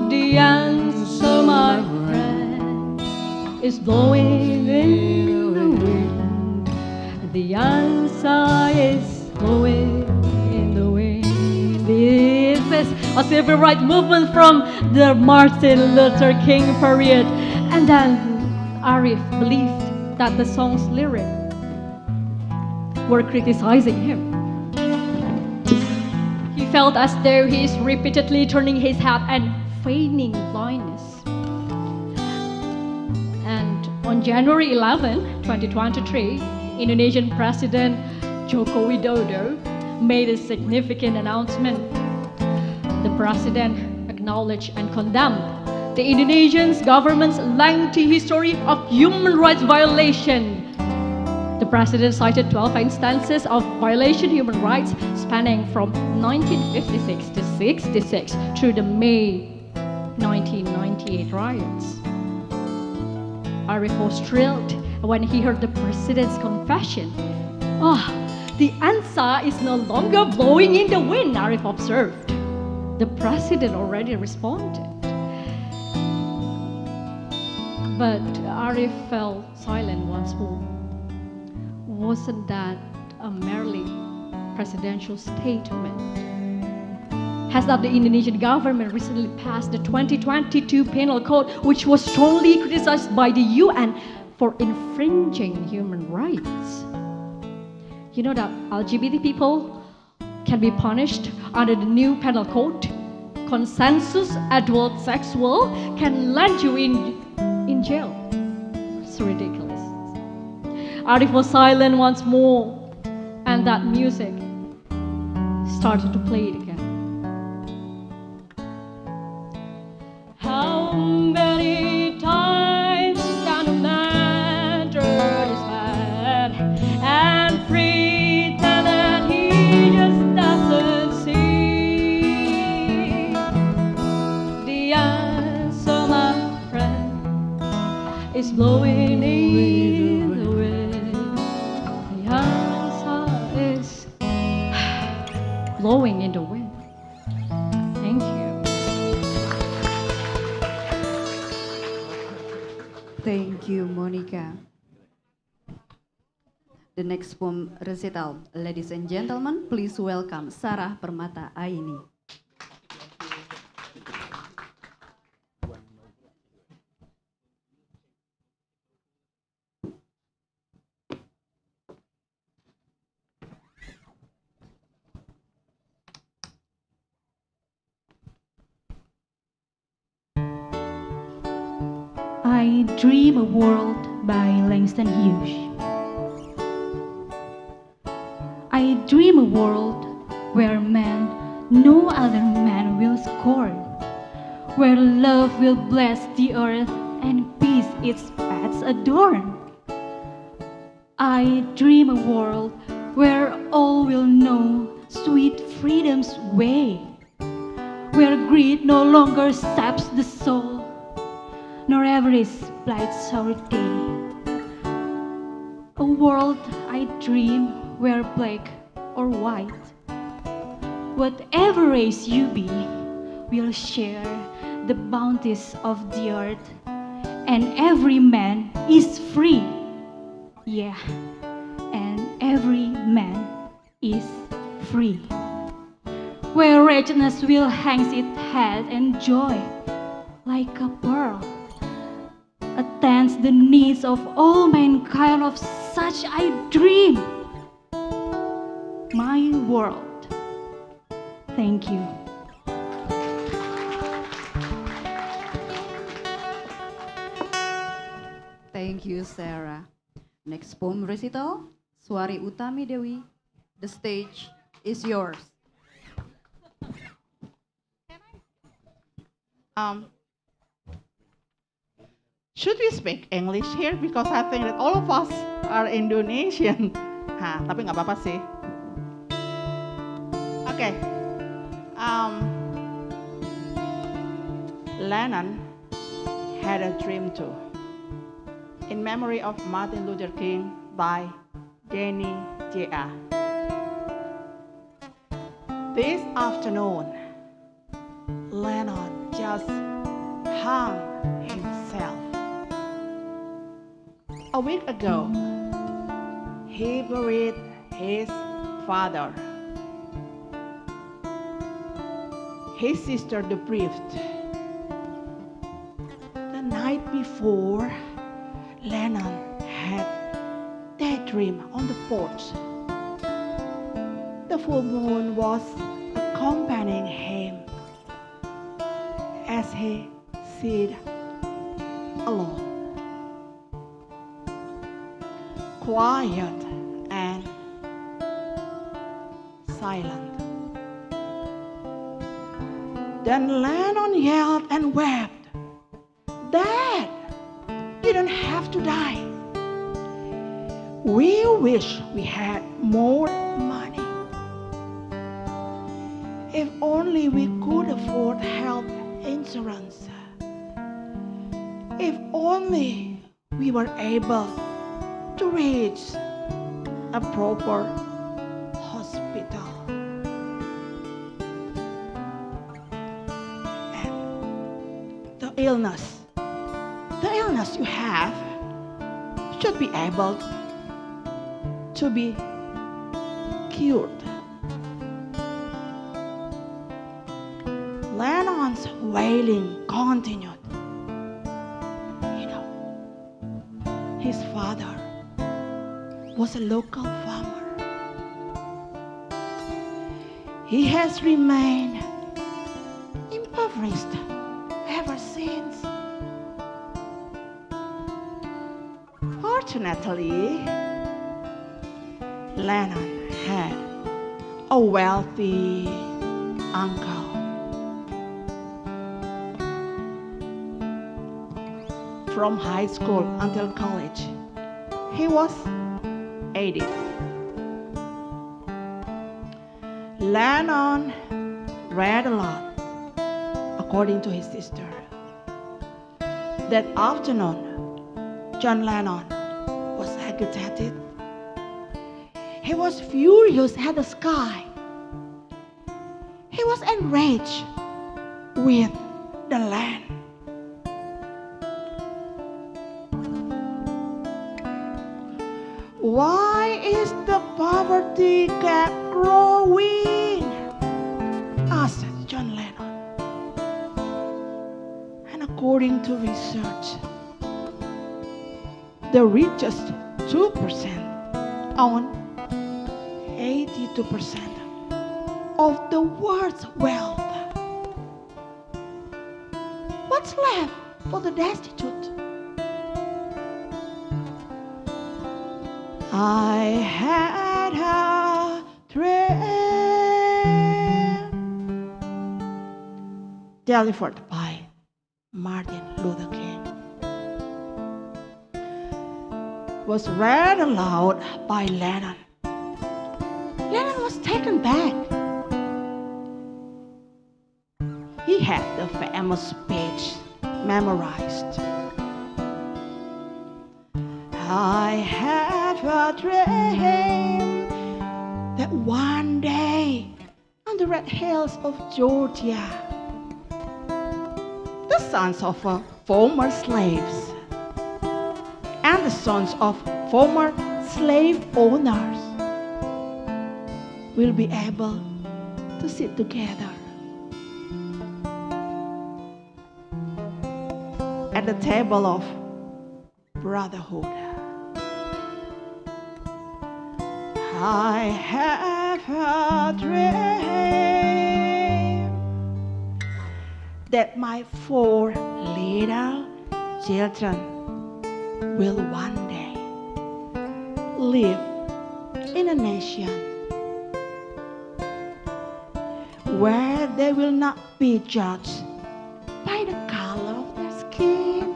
E: The answer, my friend, is blowing in the wind. The answer is blowing in the wind. This is a civil rights movement from the Martin Luther King period. And then Arif believed that the song's lyrics were criticizing him. He felt as though he is repeatedly turning his head and feigning blindness. And on January 11, 2023, Indonesian President Joko Widodo made a significant announcement. The president acknowledged and condemned the Indonesian government's lengthy history of human rights violation. The president cited 12 instances of violation of human rights spanning from 1956 to 66 through the May 1998 riots. Arif was thrilled when he heard the president's confession. The answer is no longer blowing in the wind, Arif observed. The president already responded. But Arif fell silent once more. Wasn't that a merely presidential statement? Has not the Indonesian government recently passed the 2022 Penal Code, which was strongly criticized by the UN for infringing human rights? You know that LGBT people can be punished under the new Penal Code. Consensus adult sexual can land you in jail. It's ridiculous. Artie was silent once more, and that music started to play it again. How many times can a man turn his back and pretend that he just doesn't see? The answer, my friend, is blowing in the wind. The answer is blowing in the wind. Thank you.
B: Thank you, Monica. The next poem recital, ladies and gentlemen, please welcome Sarah Permata Aini.
G: I Dream a World by Langston Hughes. I dream a world where man, no other man will scorn, where love will bless the earth and peace its paths adorn. I dream a world where all will know sweet freedom's way, where greed no longer saps the soul, nor avarice blights our day. A world I dream where black or white, whatever race you be, will share the bounties of the earth, and every man is free. Yeah, and every man is free. Where wretchedness will hang its head and joy, like a pearl, attends the needs of all mankind. Of such I dream my world. Thank you.
B: Thank you, Sarah. Next poem recital, Swari Utami Dewi. The stage is yours.
H: Should we speak English here? Because I think that all of us are Indonesian. Tapi nggak apa-apa sih. Okay. Lennon had a dream too. In memory of Martin Luther King by Danny J.A. This afternoon, Lennon just hung himself. A week ago, he buried his father. His sister debriefed. The night before, Lennon had daydream on the porch. The full moon was accompanying him as he sat alone, quiet and silent. Then Lennon yelled and wept, "Dad, you don't have to die. We wish we had more money. If only we could afford health insurance. If only we were able to reach a proper hospital." And the illness you have should be able to be cured. Lennon's wailing continued. You know, his father was a local farmer. He has remained impoverished ever since. Fortunately, Lennon had a wealthy uncle. From high school until college, he was 80. Lennon read a lot, according to his sister. That afternoon, John Lennon was agitated. He was furious at the sky. He was enraged with the land. Why is the poverty gap growing? Asked John Lennon. And according to research, the richest 2% own 82% of the world's wealth. What's left for the destitute? I had a dream delivered by Martin Luther King. Was read aloud by Lennon. Lennon was taken back. He had the famous speech memorized. I have a dream that one day on the red hills of Georgia, the sons of former slaves and the sons of former slave owners will be able to sit together at the table of brotherhood. I have a dream that my 4 little children will one day live in a nation where they will not be judged by the color of their skin,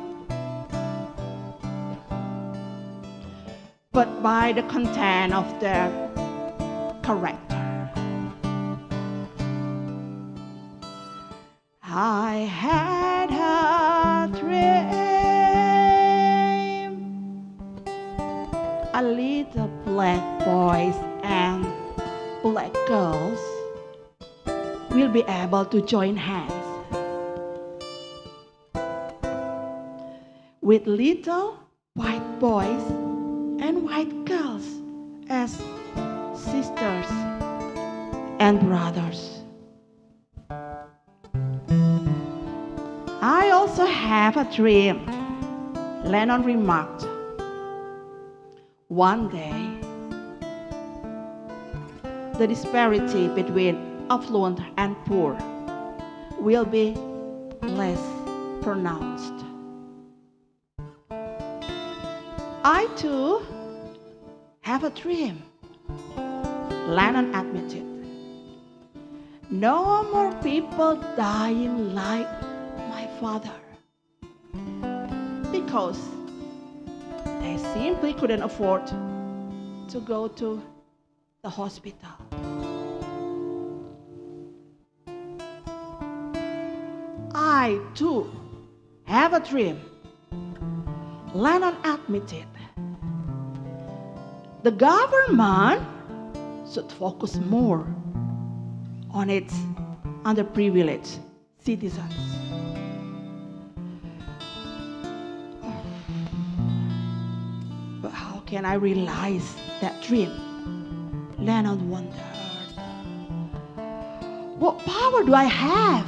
H: but by the content of their character. I had a dream, a little black boys and black girls will be able to join hands with little white boys and white girls as sisters and brothers. I also have a dream, Lennon remarked. One day, the disparity between affluent and poor will be less pronounced. I too have a dream, Lennon admitted. No more people dying like my father, because they simply couldn't afford to go to the hospital. I too have a dream, Lennon admitted. The government should focus more on its underprivileged citizens. But how can I realize that dream? Lennon wondered. What power do I have?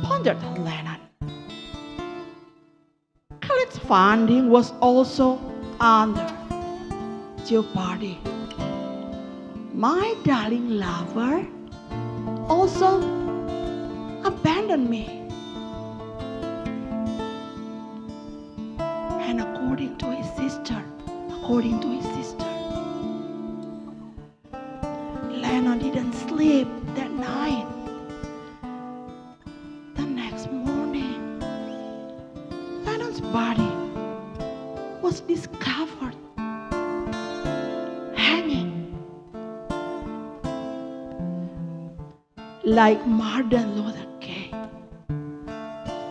H: Pondered Lennon. College funding was also under jeopardy. My darling lover also abandoned me. And according to according to his sister. Lennon didn't sleep that night. The next morning, Lennon's body was discovered hanging like Martin Luther King.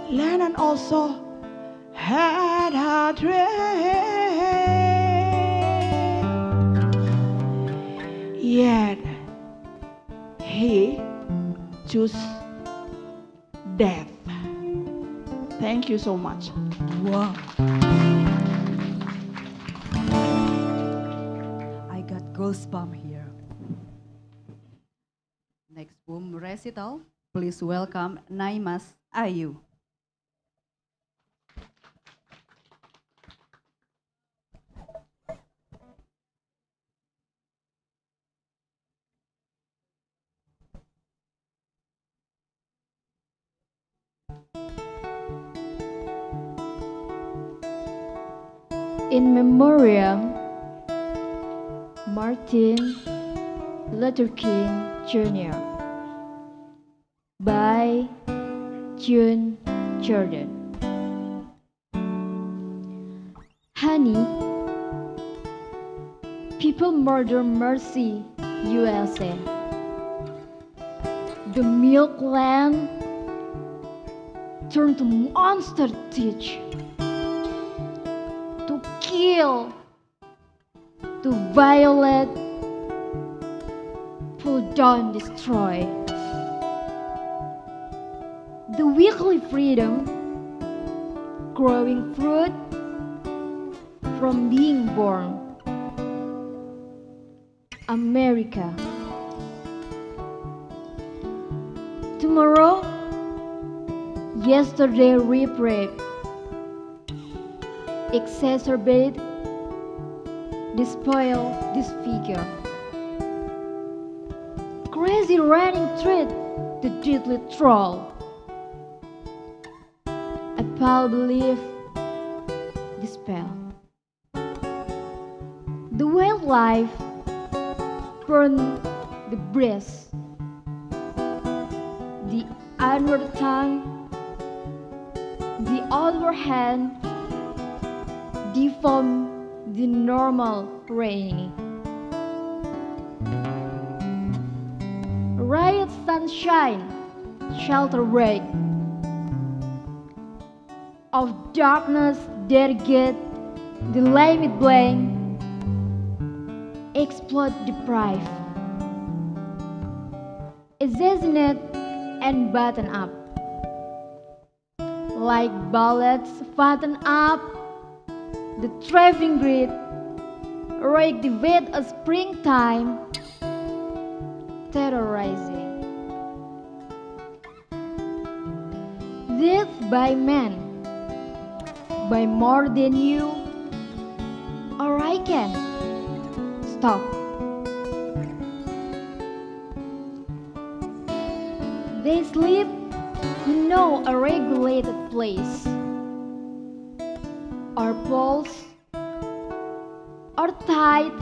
H: Lennon also had a dream, yet he chose death. Thank you so much.
B: Wow. I got goosebumps here. Next poem recital, please welcome Naimas Ayu.
E: In memoriam, Martin Luther King Jr. by June Jordan. Honey, people murder Mercy, USA. The milk land turned to monster teeth. To kill, to violate, pull down, destroy. The weekly freedom, growing fruit from being born. America. Tomorrow, yesterday rape, exacerbate, despoil, disfigure. Crazy running thread, the deadly troll. A pale belief, dispel. The wildlife burn the breast. The outward tongue, the outward hand, deform the normal rain. Riot sunshine, shelter break. Of darkness derogate, the limit blank, explode deprive. Assassinate and button up. Like bullets fatten up, the traveling grid reactivate a springtime, terrorizing. Death by man, by more than you, or I can stop. They sleep who know a regulated place, or pulse, or tide,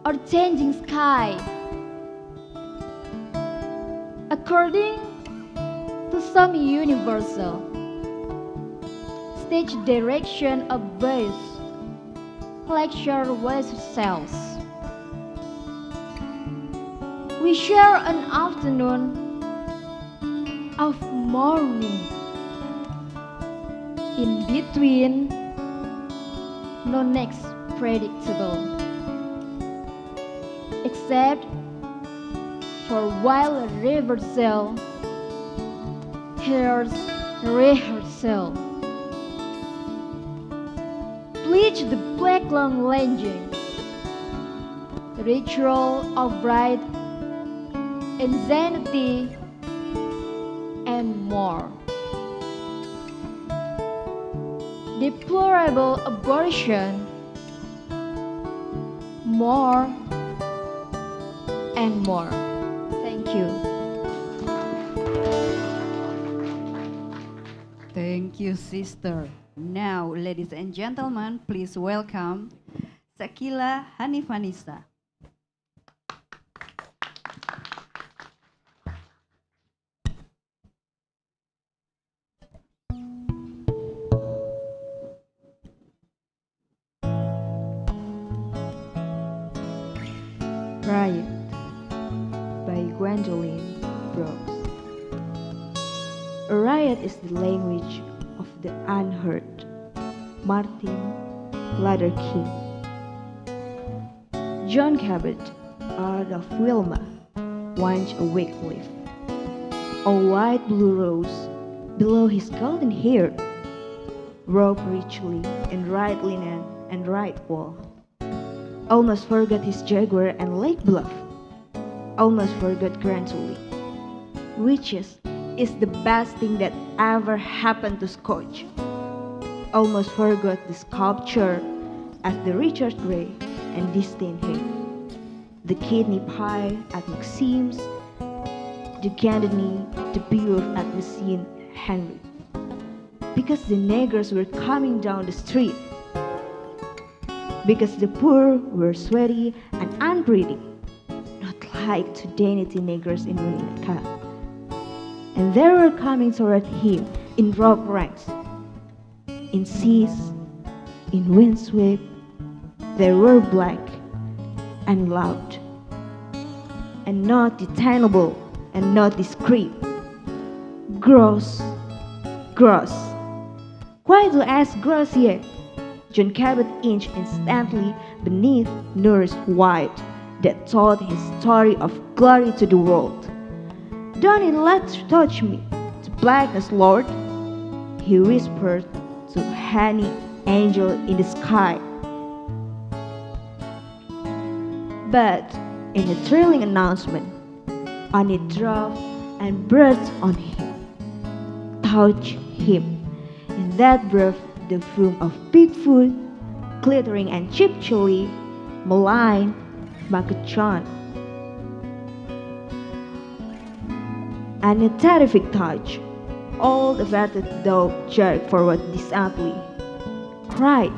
E: or changing sky. According to some universal stage direction of base, lecture versus cells. We share an afternoon of morning. In between, no next predictable, except for while reversal, here's rehearsal. Bleach the black long lunging, ritual of bright insanity and more. Deplorable abortion, more and more. Thank you.
B: Thank you, sister. Now, ladies and gentlemen, please welcome Sakila Hanifanisa.
I: Riot by Gwendolyn Brooks. A riot is the language of the unheard. Martin Luther King. John Cabot, Art of Wilma, once a Wycliffe. A white blue rose below his golden hair, robed richly in right linen and right wool. Almost forgot his jaguar and lake bluff. Almost forgot Grantully. Witches is the best thing that ever happened to Scotch. Almost forgot the sculpture at the Richard Gray and disdained him. The kidney pie at Maxim's, the Gandini, the beer at the Saint Henry. Because the niggers were coming down the street. Because the poor were sweaty and unbreathing, not like to dainty niggers in Winnetka. And they were coming toward him in rope ranks. In seas, in windsweep, they were black and loud, and not detainable and not discreet. Gross, gross. Quite as gross yet. John Cabot inched instantly beneath nourished white that told his story of glory to the world. Don't let touch me, to blackness, Lord, he whispered to honey angel in the sky. But in a thrilling announcement, on it drove and breathed on him, touched him, and that breath the fume of pig food, glittering and cheap chili, malign, maguchon. And a terrific touch, all the averted dog jerked forward decently, cried,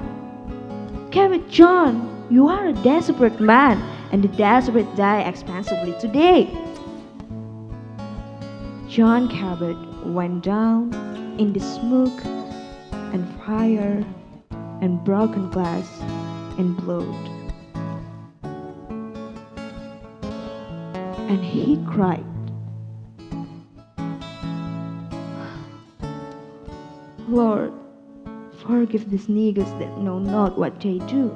I: Cabot John, you are a desperate man, and the desperate die expensively today. John Cabot went down in the smoke and fire and broken glass and blood. And he cried, Lord, forgive these niggers that know not what they do.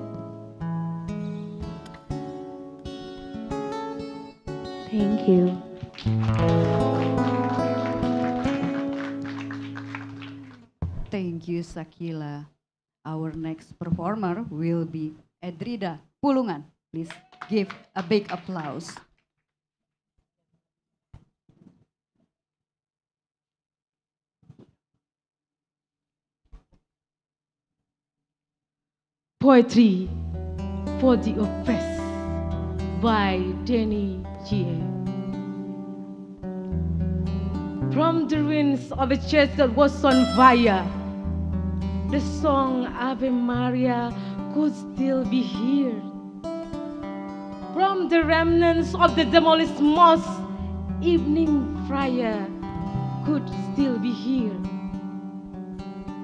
I: Thank you.
B: Thank you, Sakila. Our next performer will be Edrida Pulungan. Please give a big applause.
J: Poetry for the Oppressed by Danny G.A. From the ruins of a church that was on fire, the song Ave Maria could still be heard. From the remnants of the demolished mosque, evening prayer could still be heard.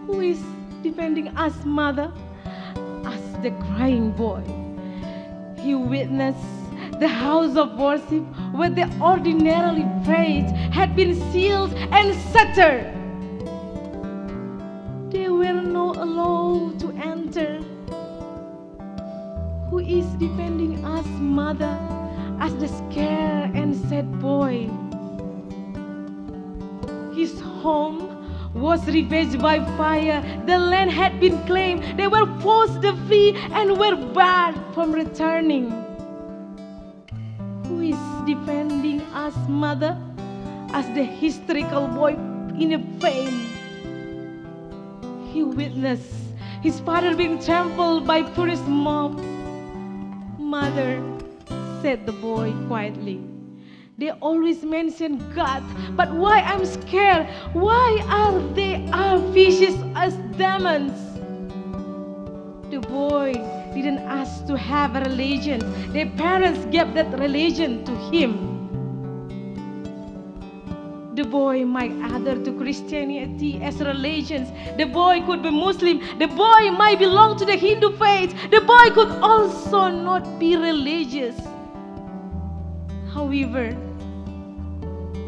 J: Who is defending us, Mother? Asked the crying boy. He witnessed the house of worship where they ordinarily prayed had been sealed and shuttered. They were not allowed to enter. Who is defending us, Mother? Asked the scared and sad boy. His home was ravaged by fire. The land had been claimed. They were forced to flee and were barred from returning. Who is defending us, Mother? Asked the hysterical boy in a pain. He witnessed his father being trampled by tourist mob. Mother, said the boy quietly, they always mention God, but why I'm scared? Why are they vicious as demons? The boy didn't ask to have a religion. Their parents gave that religion to him. The boy might adhere to Christianity as religions. The boy could be Muslim. The boy might belong to the Hindu faith. The boy could also not be religious. However,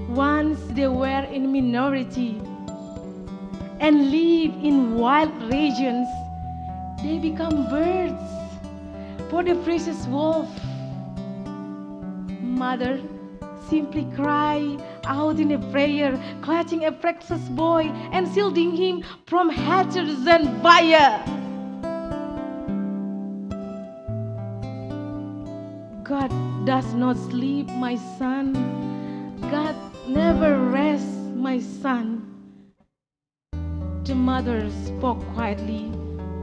J: once they were in minority and live in wild regions, they become birds for the precious wolf. Mother simply cry out in a prayer, clutching a precious boy and shielding him from haters and fire. God does not sleep, my son. God never rests, my son. The mother spoke quietly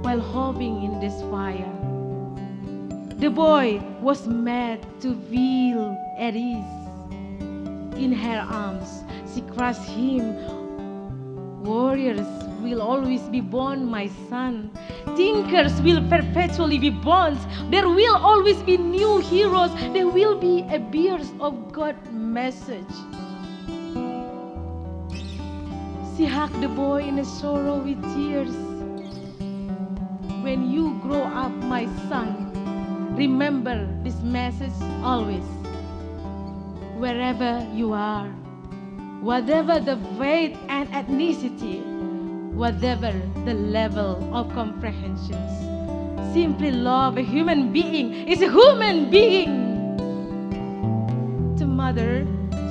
J: while holding in this fire. The boy was made to feel at ease. In her arms, she crushed him. Warriors will always be born, my son. Thinkers will perpetually be born. There will always be new heroes. There will be a bearers of God's message. She hugged the boy in a sorrow with tears. When you grow up, my son, remember this message always. Wherever you are, whatever the faith and ethnicity, whatever the level of comprehensions, simply love a human being is a human being. The mother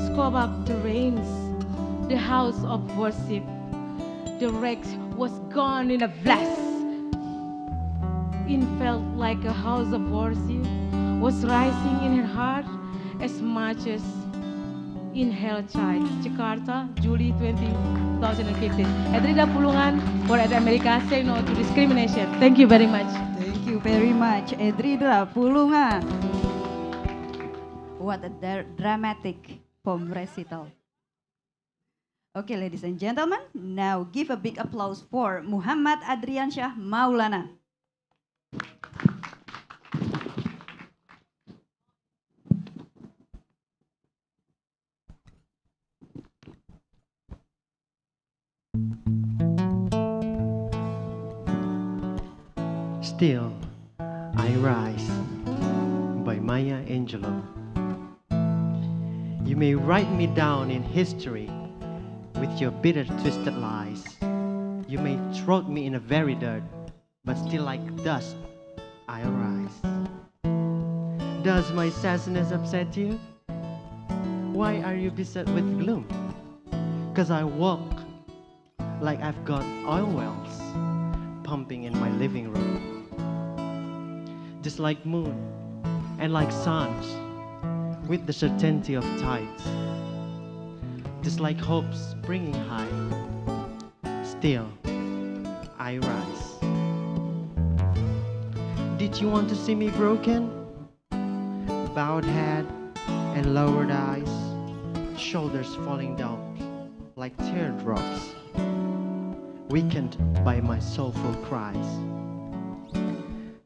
J: scooped up the reins, the house of worship. The wreck was gone in a flash. It felt like a house of worship was rising in her heart as much as in her child. Jakarta, July 2015. Edrida Pulungan for Ed America, say no to discrimination. Thank you very much.
B: Thank you very much, Edrida Pulungan. What a dramatic poem recital. Okay, ladies and gentlemen, now give a big applause for Muhammad Adriansyah Maulana.
K: Still, I Rise by Maya Angelou. You may write me down in history with your bitter, twisted lies. You may throw me in the very dirt, but still like dust, I arise. Does my sadness upset you? Why are you beset with gloom? 'Cause I walk like I've got oil wells pumping in my living room. Just like moon and like suns with the certainty of tides. Just like hope springing high, still I rise. Did you want to see me broken? Bowed head and lowered eyes, shoulders falling down like teardrops, weakened by my soulful cries.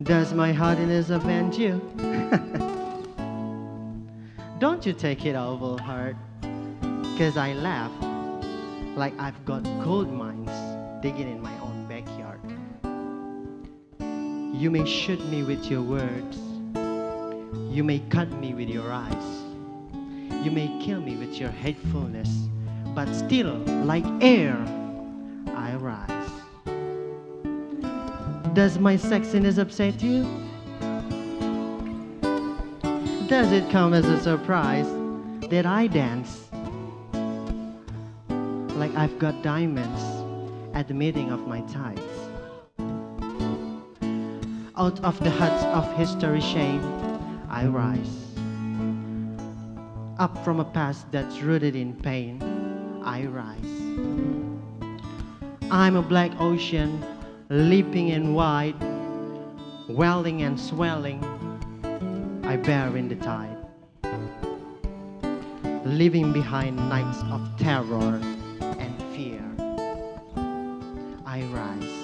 K: Does my hardiness offend you? Don't you take it awful hard, 'cause I laugh like I've got gold mines digging in my own backyard. You may shoot me with your words, you may cut me with your eyes, you may kill me with your hatefulness, but still, like air, I rise. Does my sexiness upset you? Does it come as a surprise that I dance like I've got diamonds at the meeting of my tides? Out of the huts of history's shame, I rise. Up from a past that's rooted in pain, I rise. I'm a black ocean, leaping and wide, welling and swelling, I bear in the tide, leaving behind nights of terror and fear. I rise.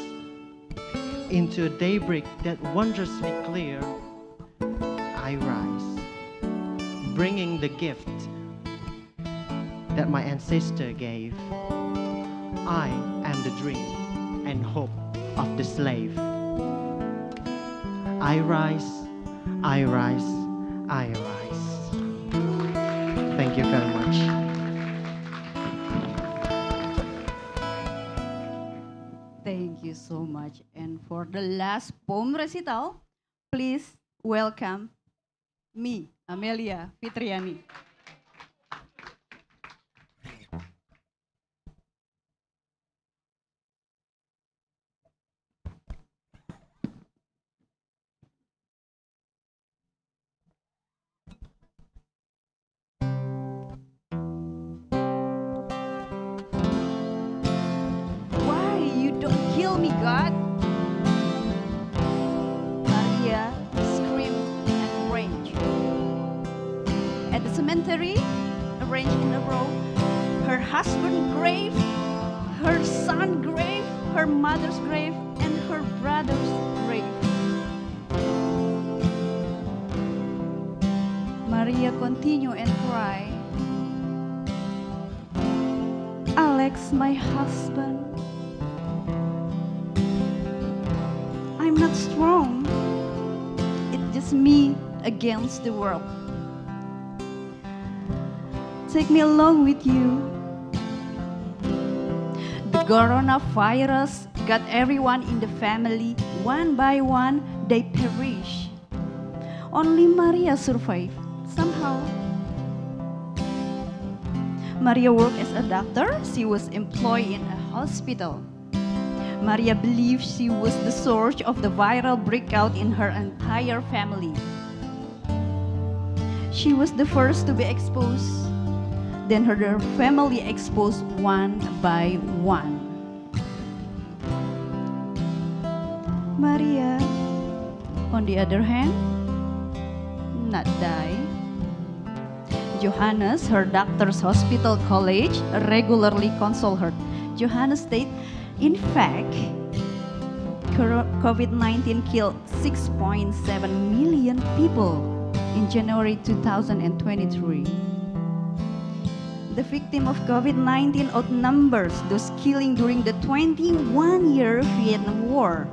K: into a daybreak that wondrously clear, I rise, bringing the gift that my ancestor gave. I am the dream and hope of the slave. I rise, I rise, I rise. Thank you very much.
B: Thank you so much. And for the last poem recital, please welcome me, Amelia Fitriani. Why you don't kill me, God? Maria screamed and raged. At the cemetery, arranged in a row, her husband's grave, her son's grave, her mother's grave, and her brother's grave. Maria continued and cried, Alex, my husband, I'm not strong. It's just me against the world. Take me along with you. The coronavirus got everyone in the family. One by one, they perish. Only Maria survived somehow. Maria worked as a doctor. She was employed in a hospital. Maria believed she was the source of the viral breakout in her entire family. She was the first to be exposed. Then her family exposed one by one. Maria, on the other hand, not die. Johannes, her doctor's hospital college, regularly console her. Johannes stated, in fact, COVID-19 killed 6.7 million people in January 2023. The victim of COVID-19 outnumbers those killing during the 21-year Vietnam War.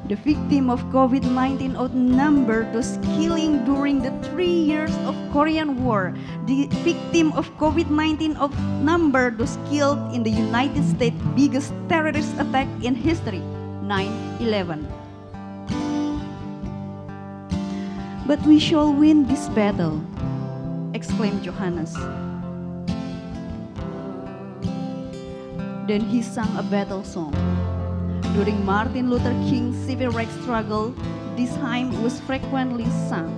B: The victim of COVID-19 outnumbered those killing during the 3 years of Korean War. The victim of COVID-19 outnumbered those killed in the United States' biggest terrorist attack in history, 9/11. But we shall win this battle, exclaimed Johannes. Then he sang a battle song. During Martin Luther King's civil rights struggle, this hymn was frequently sung.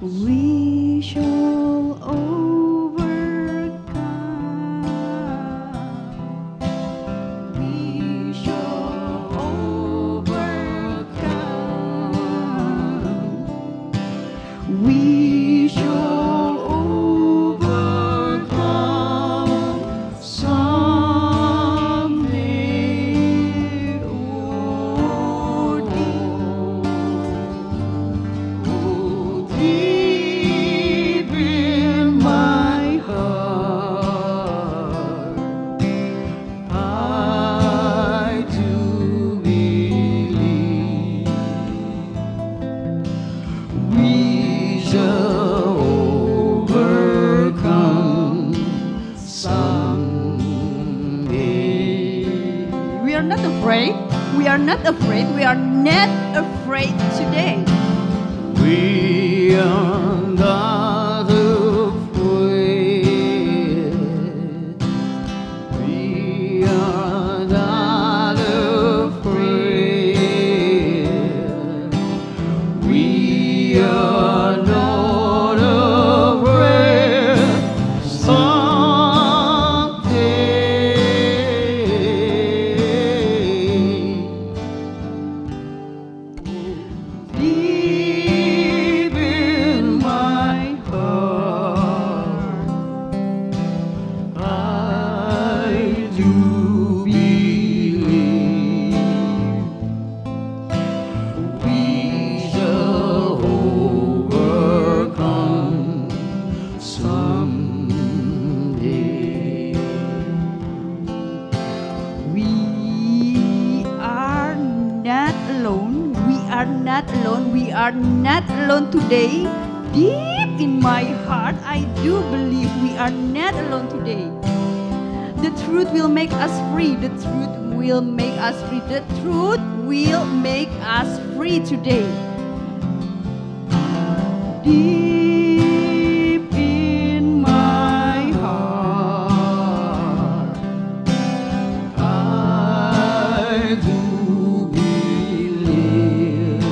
B: We shall overcome. We shall overcome. We shall We are not afraid. We are not afraid today.
C: We are not afraid. We are not afraid. We are not afraid. Deep in my do believe we shall overcome someday.
B: We are not alone. We are not alone. We are not alone today. Deep in my heart, I do believe we are not alone today. The truth will make us free. The truth will make us free. The truth will make us free today. Deep in my heart,
C: I do believe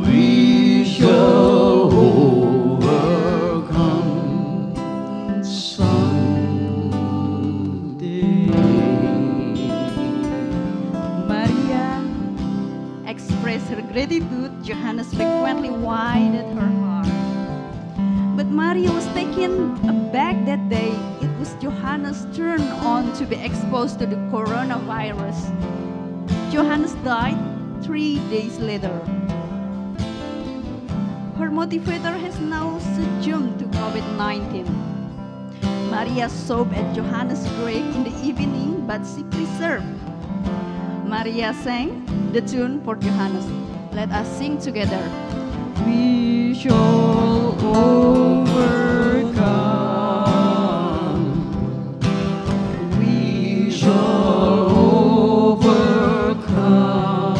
C: we shall overcome someday.
B: Maria expressed her gratitude. Johannes frequently widened her heart. But Maria was taken aback that day. It was Johannes' turn on to be exposed to the coronavirus. Johannes died 3 days later. Her motivator has now succumbed to COVID-19. Maria sobbed at Johannes' grave in the evening, but she preserved. Maria sang the tune for Johannes. Let us sing together. We shall overcome.
C: We shall overcome.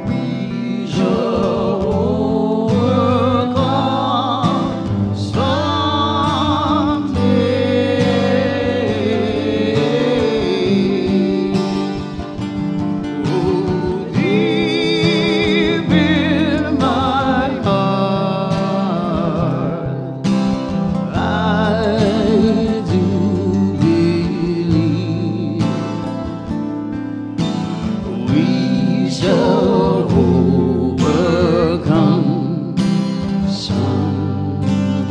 C: We shall overcome someday. Oh, deep in my heart, I do believe we shall overcome someday.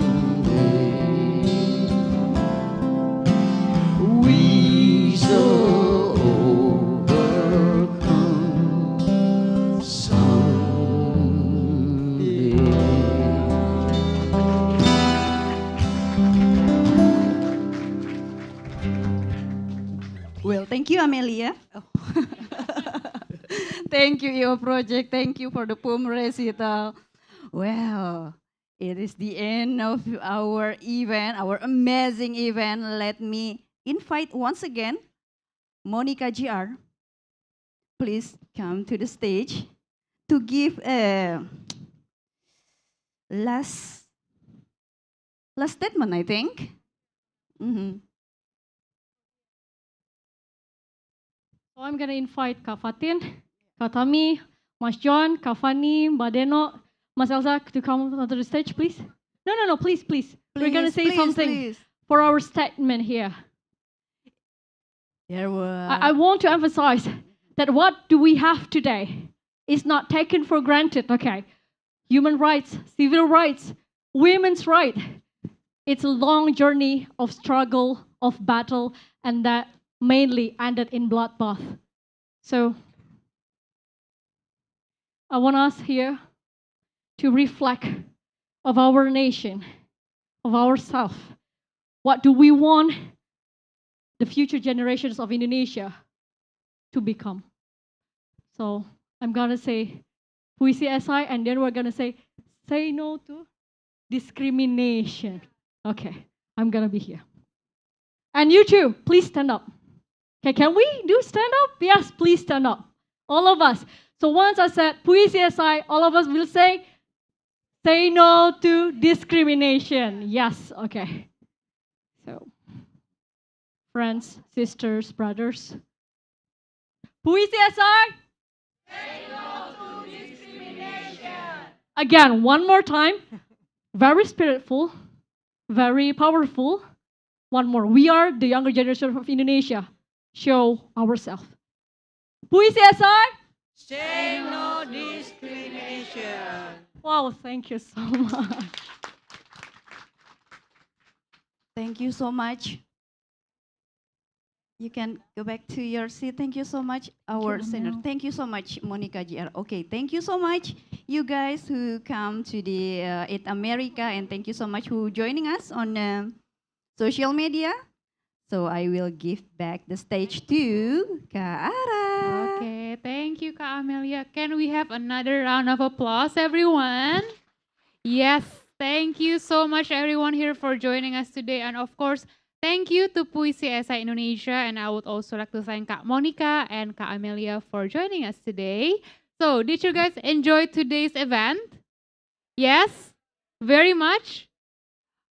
C: We shall overcome someday.
B: Well, thank you, Amelia. Oh. Thank you, EO Project. Thank you for the poem recital. Well, it is the end of our event, our amazing event. Let me invite once again Monica GR. Please come to the stage to give a last statement, I think. Mhm.
E: So I'm going to invite Kak Fatin, Kak Tami, Mas John, Kak Fani, Mbak Deno, Mas Elsa to come onto the stage, please. No, please. We're going to say something
B: Please.
E: for our statement here.
B: There were.
E: I want to emphasize that what do we have today is not taken for granted, okay? Human rights, civil rights, women's rights. It's a long journey of struggle, of battle, and that mainly ended in bloodbath. So I want us here to reflect of our nation, of ourselves. What do we want the future generations of Indonesia to become? So I'm going to say Puisi SI, and then we're going to say no to discrimination. Okay, I'm going to be here. And you too, please stand up. Okay, can we do stand up? Yes, please stand up. All of us. So once I said Puisi SI, all of us will say no to discrimination. Yes, okay. So, friends, sisters, brothers, Puisi SI. Say no to discrimination. Again, one more time. Very spiritful, very powerful. One more. We are the younger generation of Indonesia. Show ourselves. Puisi SI.
H: Say no discrimination.
E: Wow, thank you so much.
B: Thank you so much. You can go back to your seat. Thank you so much, our senior.
G: Amel.
B: Thank you so much, Monica GR. Okay, thank you so much, you guys who come to the Eat America, and thank you so much who joining us on social media. So I will give back the stage to Kak Ara.
A: Okay, thank you, Kak Amelia. Can we have another round of applause, everyone? Yes, thank you so much, everyone here for joining us today. And of course, thank you to Puisi SI Indonesia. And I would also like to thank Kak Monica and Kak Amelia for joining us today. So, did you guys enjoy today's event? Yes? Very much?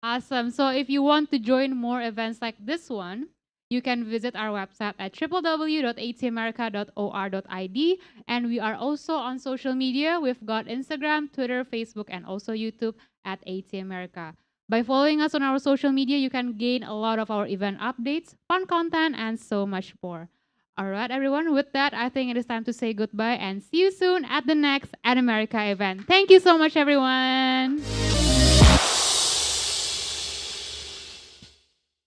A: Awesome. So if you want to join more events like this one, you can visit our website at www.atmerica.or.id. And we are also on social media. We've got Instagram, Twitter, Facebook, and also YouTube at ATMerica. By following us on our social media, you can gain a lot of our event updates, fun content, and so much more. All right, everyone. With that, I think it is time to say goodbye and see you soon at the next At America event. Thank you so much, everyone.